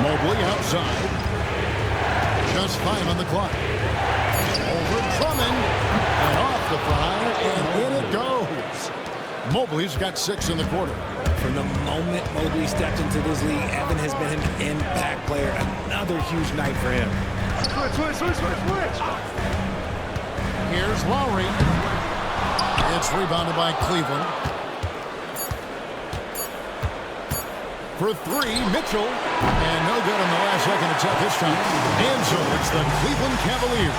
Mobley outside. Just 5 on the clock. Over Drummond. And off the fire. And in it goes. Mobley's got 6 in the quarter. From the moment Mobley stepped into this league, Evan has been an impact player. Another huge night for him. Switch. Here's Lowry. It's rebounded by Cleveland. For three, Mitchell. And no good on the last second attempt this time. And so it's the Cleveland Cavaliers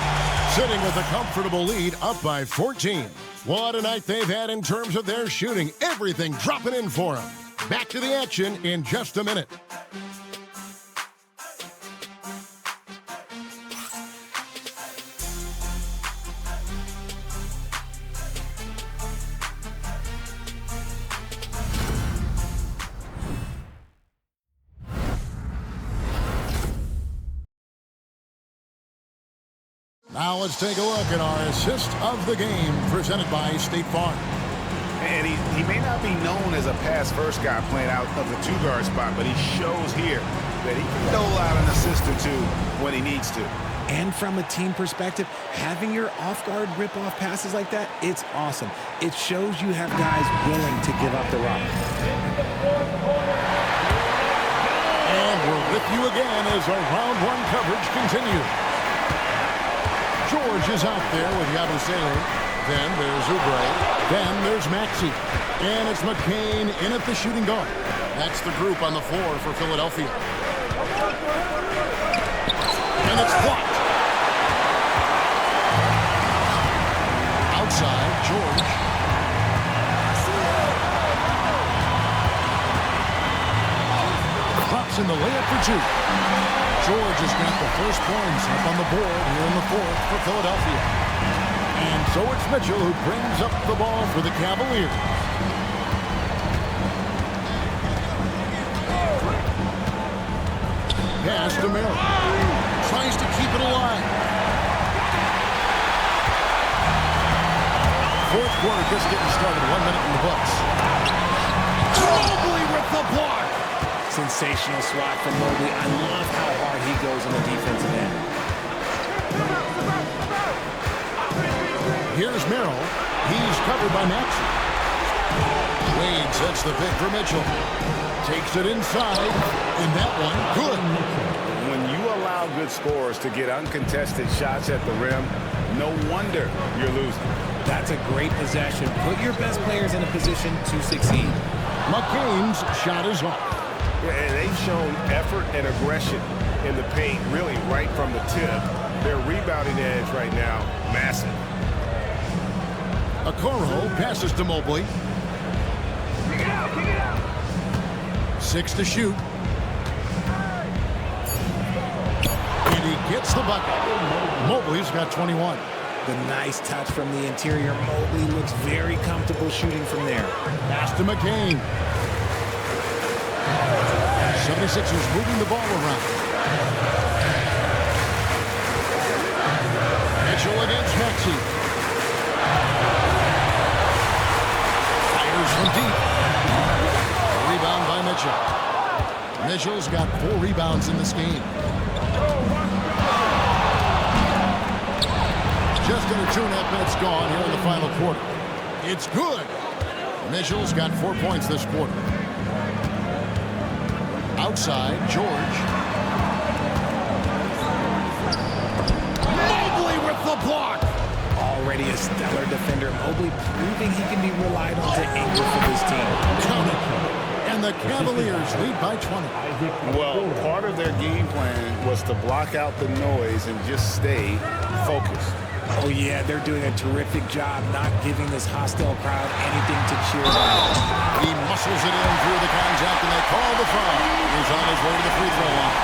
sitting with a comfortable lead up by 14. What a night they've had in terms of their shooting. Everything dropping in for them. Back to the action in just a minute. Now let's take a look at our assist of the game presented by State Farm. And he may not be known as a pass-first guy playing out of the two-guard spot, but he shows here that he can dole out an assist or two when he needs to. And from a team perspective, having your off-guard rip-off passes like that, it's awesome. It shows you have guys willing to give up the rock. And we're with you again as our round one coverage continues. George is out there with Yabusele. Then there's Oubre. Then there's Maxey. And it's McCain in at the shooting guard. That's the group on the floor for Philadelphia. And it's blocked. Outside, George. Drops in the layup for two. George has got the first points up on the board here in the fourth for Philadelphia. And so it's Mitchell who brings up the ball for the Cavaliers. Pass to Merrill. Tries to keep it alive. Fourth quarter just getting started. 1 minute in the books. Mobley with the block. Sensational swat from Mobley. I love how hard he goes on the defensive end. Here's Merrill. He's covered by Maxey. Wade sets the pick for Mitchell. Takes it inside. And that one, good. When you allow good scorers to get uncontested shots at the rim, no wonder you're losing. That's a great possession. Put your best players in a position to succeed. McCain's shot is off. And they've shown effort and aggression in the paint, really right from the tip. Their rebounding edge right now, massive. Okoro passes to Mobley. 6 to shoot. And he gets the bucket. Mobley's got 21. The nice touch from the interior. Mobley looks very comfortable shooting from there. Pass to McCain. 76ers moving the ball around. Mitchell against Maxey. Fires from deep. Rebound by Mitchell. Mitchell's got 4 rebounds in this game. Just under 2.5 minutes gone here in the final quarter. It's good. Mitchell's got 4 points this quarter. Outside, George. Mobley with the block. Already a stellar defender. Mobley proving he can be relied on to anchor for this team. Count it. And the Cavaliers lead by 20. Well, part of their game plan was to block out the noise and just stay focused. Oh, yeah, they're doing a terrific job not giving this hostile crowd anything to cheer about. He muscles it in through the contact, and they call the foul. He's on his way to the free throw line.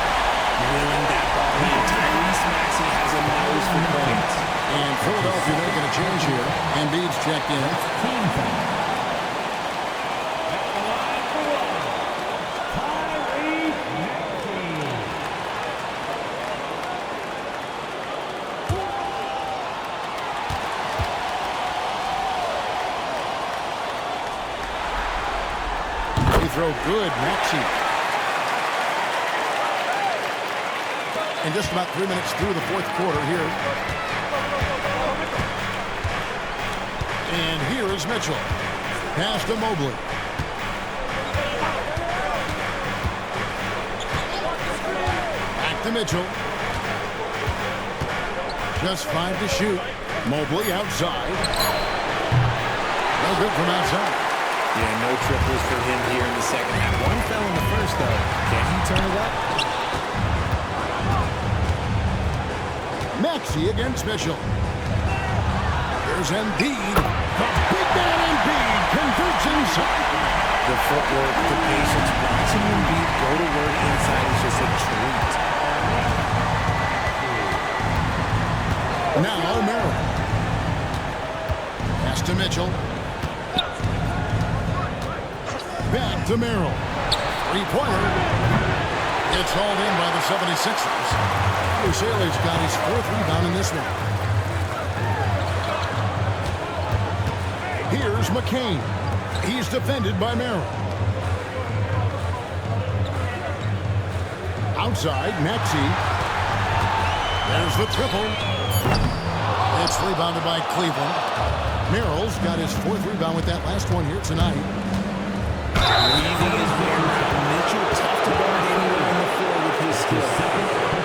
Wheeling that ball in. Tyrese Maxey has a nose for points. And Philadelphia making a change here. Embiid's checked in. Team foul. Throw good, Maxey. And just about 3 minutes through the fourth quarter here. And here is Mitchell. Pass to Mobley. Back to Mitchell. Just 5 to shoot. Mobley outside. No good from outside. Yeah, no triples for him here in the second half. One fell in the first, though. Can he turn it up? Maxey against Mitchell. Here's Embiid. The big man Embiid converts inside. The footwork, the patience, watching Embiid go to work inside is just a treat. Now Merrill. Pass to Mitchell. Back to Merrill. Three-pointer. It's hauled in by the 76ers. Cavaliers got his 4th rebound in this one. Here's McCain. He's defended by Merrill. Outside, Maxey. There's the triple. It's rebounded by Cleveland. Merrill's got his 4th rebound with that last one here tonight. Leaving his man around Mitchell, tough to guard anywhere on the floor with his skill.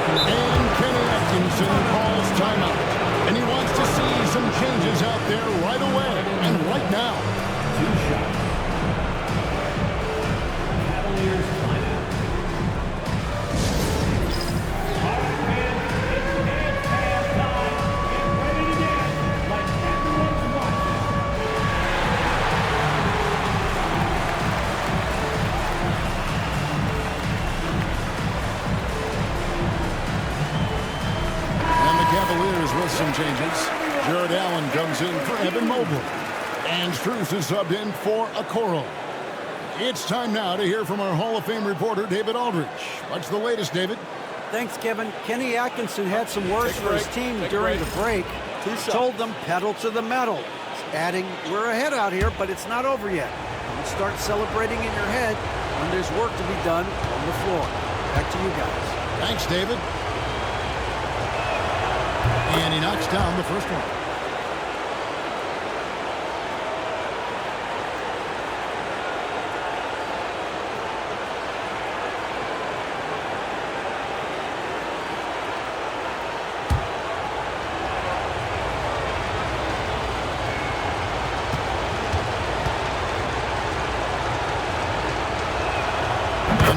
And Kenny Atkinson calls timeout. And he wants to see some changes out there right away and right now. 2 shots. Cavaliers timeout. It's halftime. Get ready to dance like everyone's watching. And the Cavaliers with some changes. Jared Allen comes in for Evan Mobley. And Strus is subbed in for Okoro. It's time now to hear from our Hall of Fame reporter, David Aldridge. What's the latest, David? Thanks, Kevin. Kenny Atkinson had some words for his team during the break. 2 shots. Told them pedal to the metal. Adding, we're ahead out here, but it's not over yet. Don't start celebrating in your head when there's work to be done on the floor. Back to you guys. Thanks, David. And he knocks down the first one.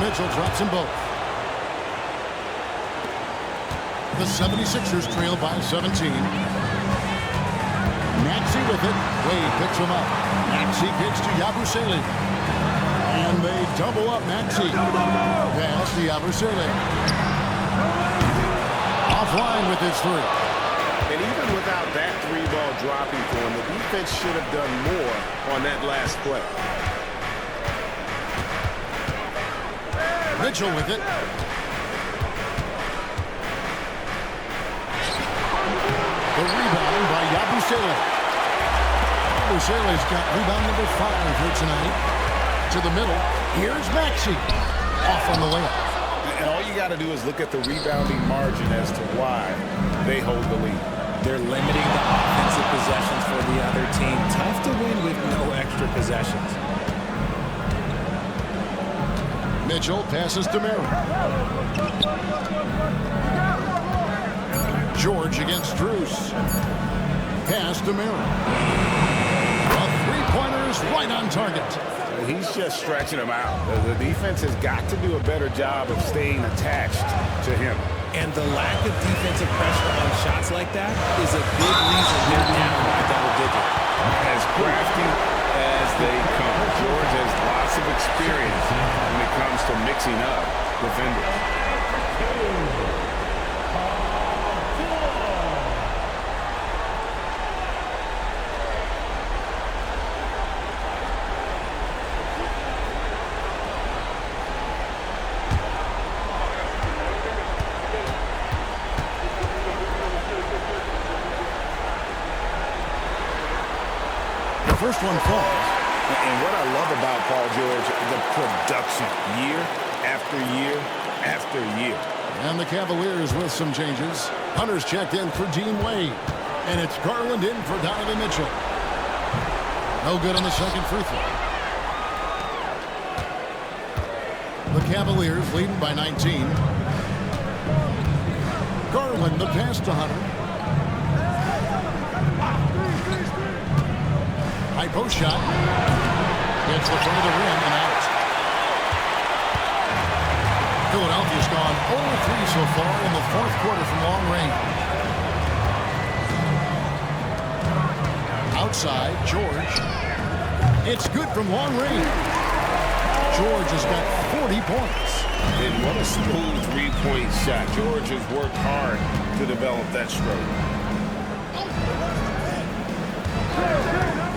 Mitchell drops them both. The 76ers trail by 17. Maxey with it. Wade picks him up. Maxey kicks to Yabusele. And they double up Maxey. Pass to Yabusele. Offline with his 3. And even without that 3-ball dropping for him, the defense should have done more on that last play. Mitchell with it. The rebound by Yabusele. Yabusele's got rebound number 5 here tonight. To the middle. Here's Maxey. Off on the layup. And all you got to do is look at the rebounding margin as to why they hold the lead. They're limiting the offensive possessions for the other team. Tough to win with no extra possessions. Mitchell passes to Merrill. George against Strus. Pass to Merrill. A 3-pointer is right on target. He's just stretching him out. The defense has got to do a better job of staying attached to him. And the lack of defensive pressure on shots like that is a big reason they're down by double digit. As crafty as they come, George has lots of experience when it comes to mixing up defenders. First one falls. And what I love about Paul George, the production, year after year after year. And the Cavaliers with some changes. Hunter's checked in for Dean Wade. And it's Garland in for Donovan Mitchell. No good on the second free throw. The Cavaliers leading by 19. Garland the pass to Hunter. High post shot. Hits the front of the rim and out. Philadelphia's gone 0-3 so far in the fourth quarter from long range. Outside, George. It's good from long range. George has got 40 points. And what a smooth three-point shot. George has worked hard to develop that stroke.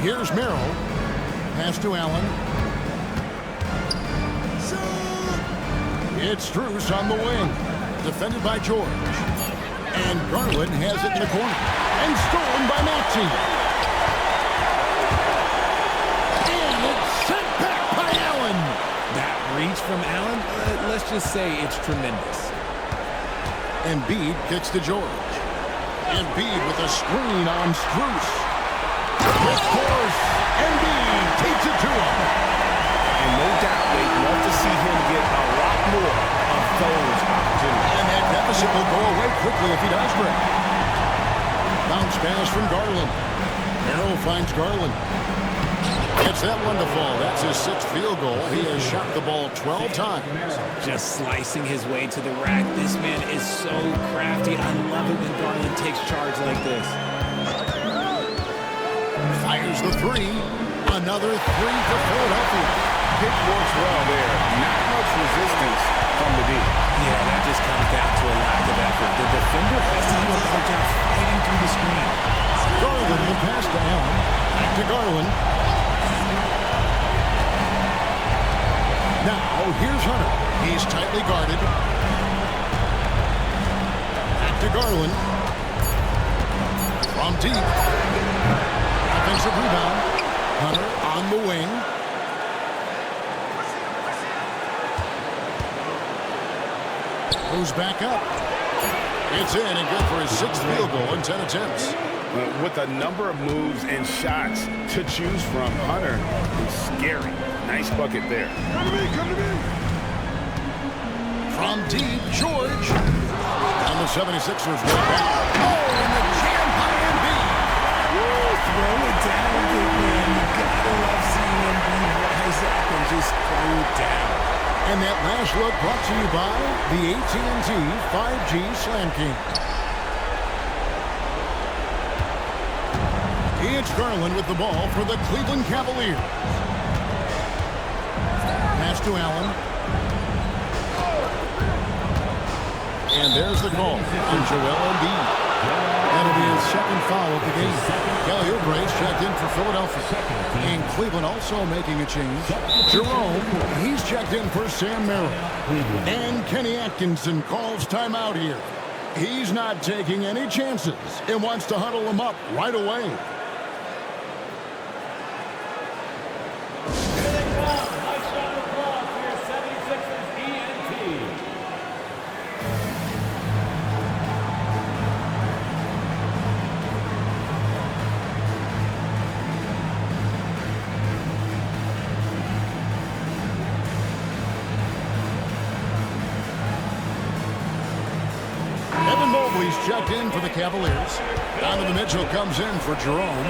Here's Merrill. Pass to Allen. It's Strus on the wing. Defended by George. And Garland has it in the corner. And stolen by Maxey. And it's sent back by Allen. That reach from Allen, let's just say it's tremendous. Embiid kicks to George. Embiid with a screen on Strus. Of course, Embiid takes it to him. And no doubt they'd love to see him get a lot more of those opportunities. And that deficit will go away quickly if he does break. Bounce pass from Garland. Merrill finds Garland. Gets that one to fall. That's his sixth field goal. He has shot the ball 12 times. Just slicing his way to the rack. This man is so crafty. I love it when Garland takes charge like this. Fires the three. Another three for Philadelphia. Pick works well there. Not much resistance from the deep. Yeah, that just comes down to a lack of effort. The defender has to do a better job fighting through the screen. Garland will pass to Allen. Back to Garland. Now, here's Hunter. He's tightly guarded. Back to Garland. From deep. Offensive rebound. Hunter on the wing. Goes back up. It's in and good for his sixth field goal in 10 attempts. With a number of moves and shots to choose from, Hunter is scary. Nice bucket there. Come to me. From deep, George. And the 76ers go back. Oh, and the jam by Embiid. Throw it down, big man. You gotta love seeing Embiid rise up and just throw it down. And that last look brought to you by the AT&T 5G Slam King. It's Garland with the ball for the Cleveland Cavaliers. Pass to Allen. And there's the call on Joel Embiid. That'll be his second foul of the game. Kelly Oubre's checked in for Philadelphia. And Cleveland also making a change. Jerome, he's checked in for Sam Merrill. And Kenny Atkinson calls timeout here. He's not taking any chances and wants to huddle them up right away. He's checked in for the Cavaliers. Donovan Mitchell comes in for Jerome.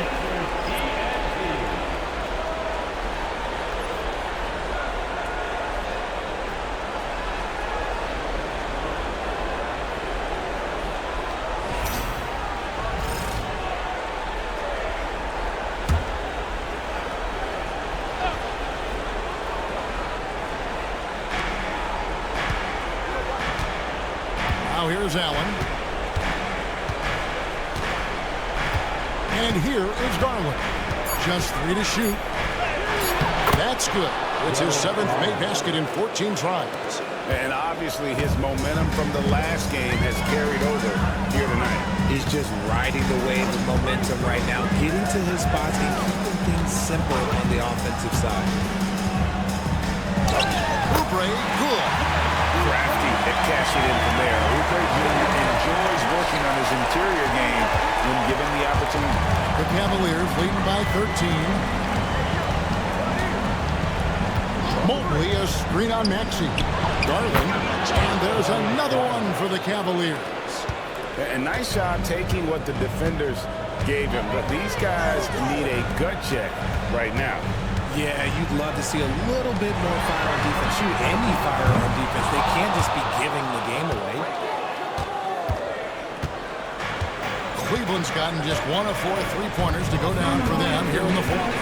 Now here's Allen. And here is Garland. Just 3 to shoot. That's good. It's his 7th made basket in 14 tries. And obviously his momentum from the last game has carried over here tonight. He's just riding the wave of momentum right now, getting to his spots and keeping things simple on the offensive side. Oubre, good. Crafty at cashing in from there. Oubre enjoys working on his interior game when given the opportunity. The Cavaliers leading by 13. Mobley, a screen on Maxey. Garland, and there's another one for the Cavaliers. A nice job taking what the defenders gave him, but these guys need a gut check right now. Yeah, you'd love to see a little bit more fire on defense. Shoot, any fire on defense. They can't just be giving the game away. Cleveland's gotten just 1 of 4 3-pointers to go down for them here in the fourth.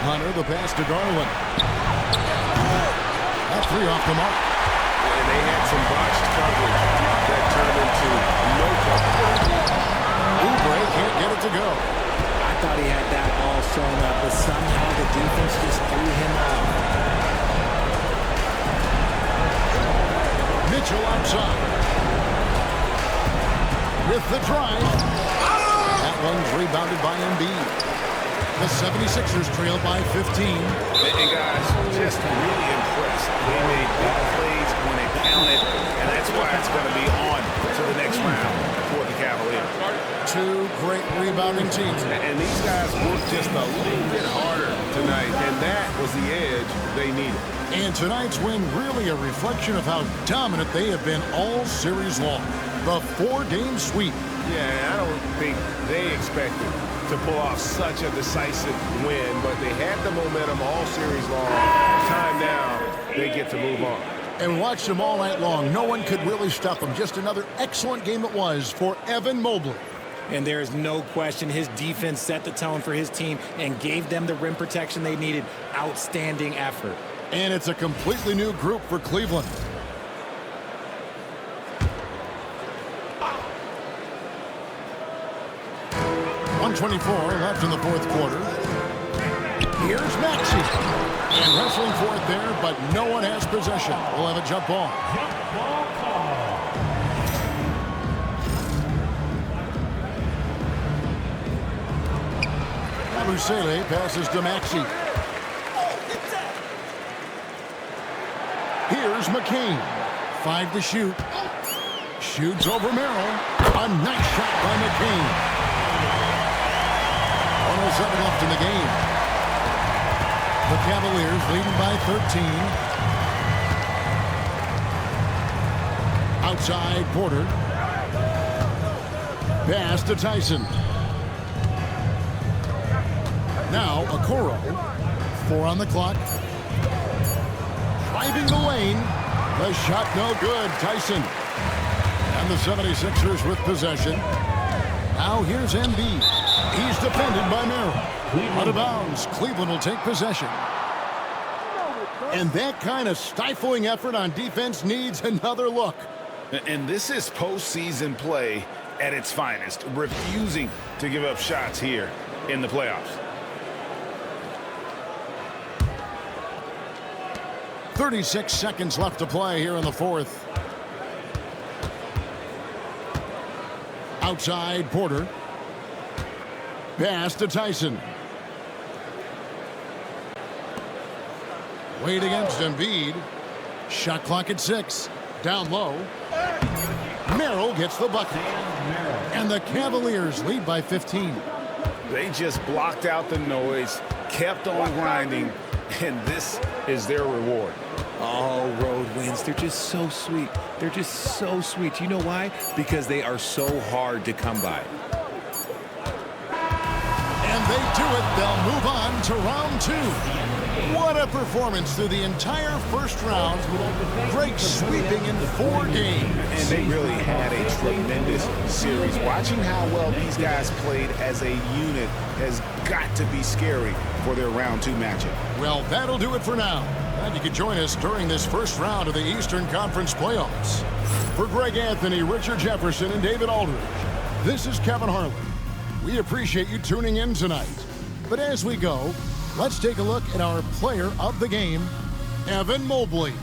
Hunter, the pass to Garland. That three off the mark. And they had some botched coverage that turned into no coverage. Oubre can't get it to go. I thought he had that all sewn up, but somehow the defense just threw him off. Mitchell outside. With the drive. That one's rebounded by Embiid. The 76ers trail by 15. And guys, just really impressed. They made big plays when they counted, and that's why it's going to be on to the next round for the Cavaliers. Two great rebounding teams. And these guys worked just a little bit harder tonight, and that was the edge they needed. And tonight's win really a reflection of how dominant they have been all series long. The 4-game sweep. Yeah, I don't think they expected to pull off such a decisive win, but they had the momentum all series long. Time now, they get to move on. And watched them all night long. No one could really stop them. Just another excellent game it was for Evan Mobley. And there is no question his defense set the tone for his team and gave them the rim protection they needed. Outstanding effort. And it's a completely new group for Cleveland. .124 left in the fourth quarter. Here's Maxey. And wrestling for it there, but no one has possession. We'll have a jump ball. Abusele passes to Maxey. Here's McCain. 5 to shoot. Shoots over Merrill. A nice shot by McCain. 1:07 left in the game. The Cavaliers leading by 13. Outside Porter. Pass to Tyson. Now Okoro. 4 on the clock. Driving the lane. The shot no good. Tyson. And the 76ers with possession. Now here's Embiid. He's defended by Merrill. Out of bounds. Cleveland will take possession. And that kind of stifling effort on defense needs another look. And this is postseason play at its finest, refusing to give up shots here in the playoffs. 36 seconds left to play here in the fourth. Outside Porter. Pass to Tyson. Wade against Embiid. Shot clock at 6. Down low. Merrill gets the bucket. And the Cavaliers lead by 15. They just blocked out the noise, kept on grinding, and this is their reward. Oh, road wins. They're just so sweet. They're just so sweet. You know why? Because they are so hard to come by. And they do it. They'll move on to round 2. What a performance through the entire first round. Great sweeping in 4 games. And they really had a tremendous series. Watching how well these guys played as a unit has got to be scary for their round 2 matchup. Well, that'll do it for now. Glad you could join us during this first round of the Eastern Conference playoffs. For Greg Anthony, Richard Jefferson, and David Aldridge, this is Kevin Harlan. We appreciate you tuning in tonight. But as we go, let's take a look at our player of the game, Evan Mobley.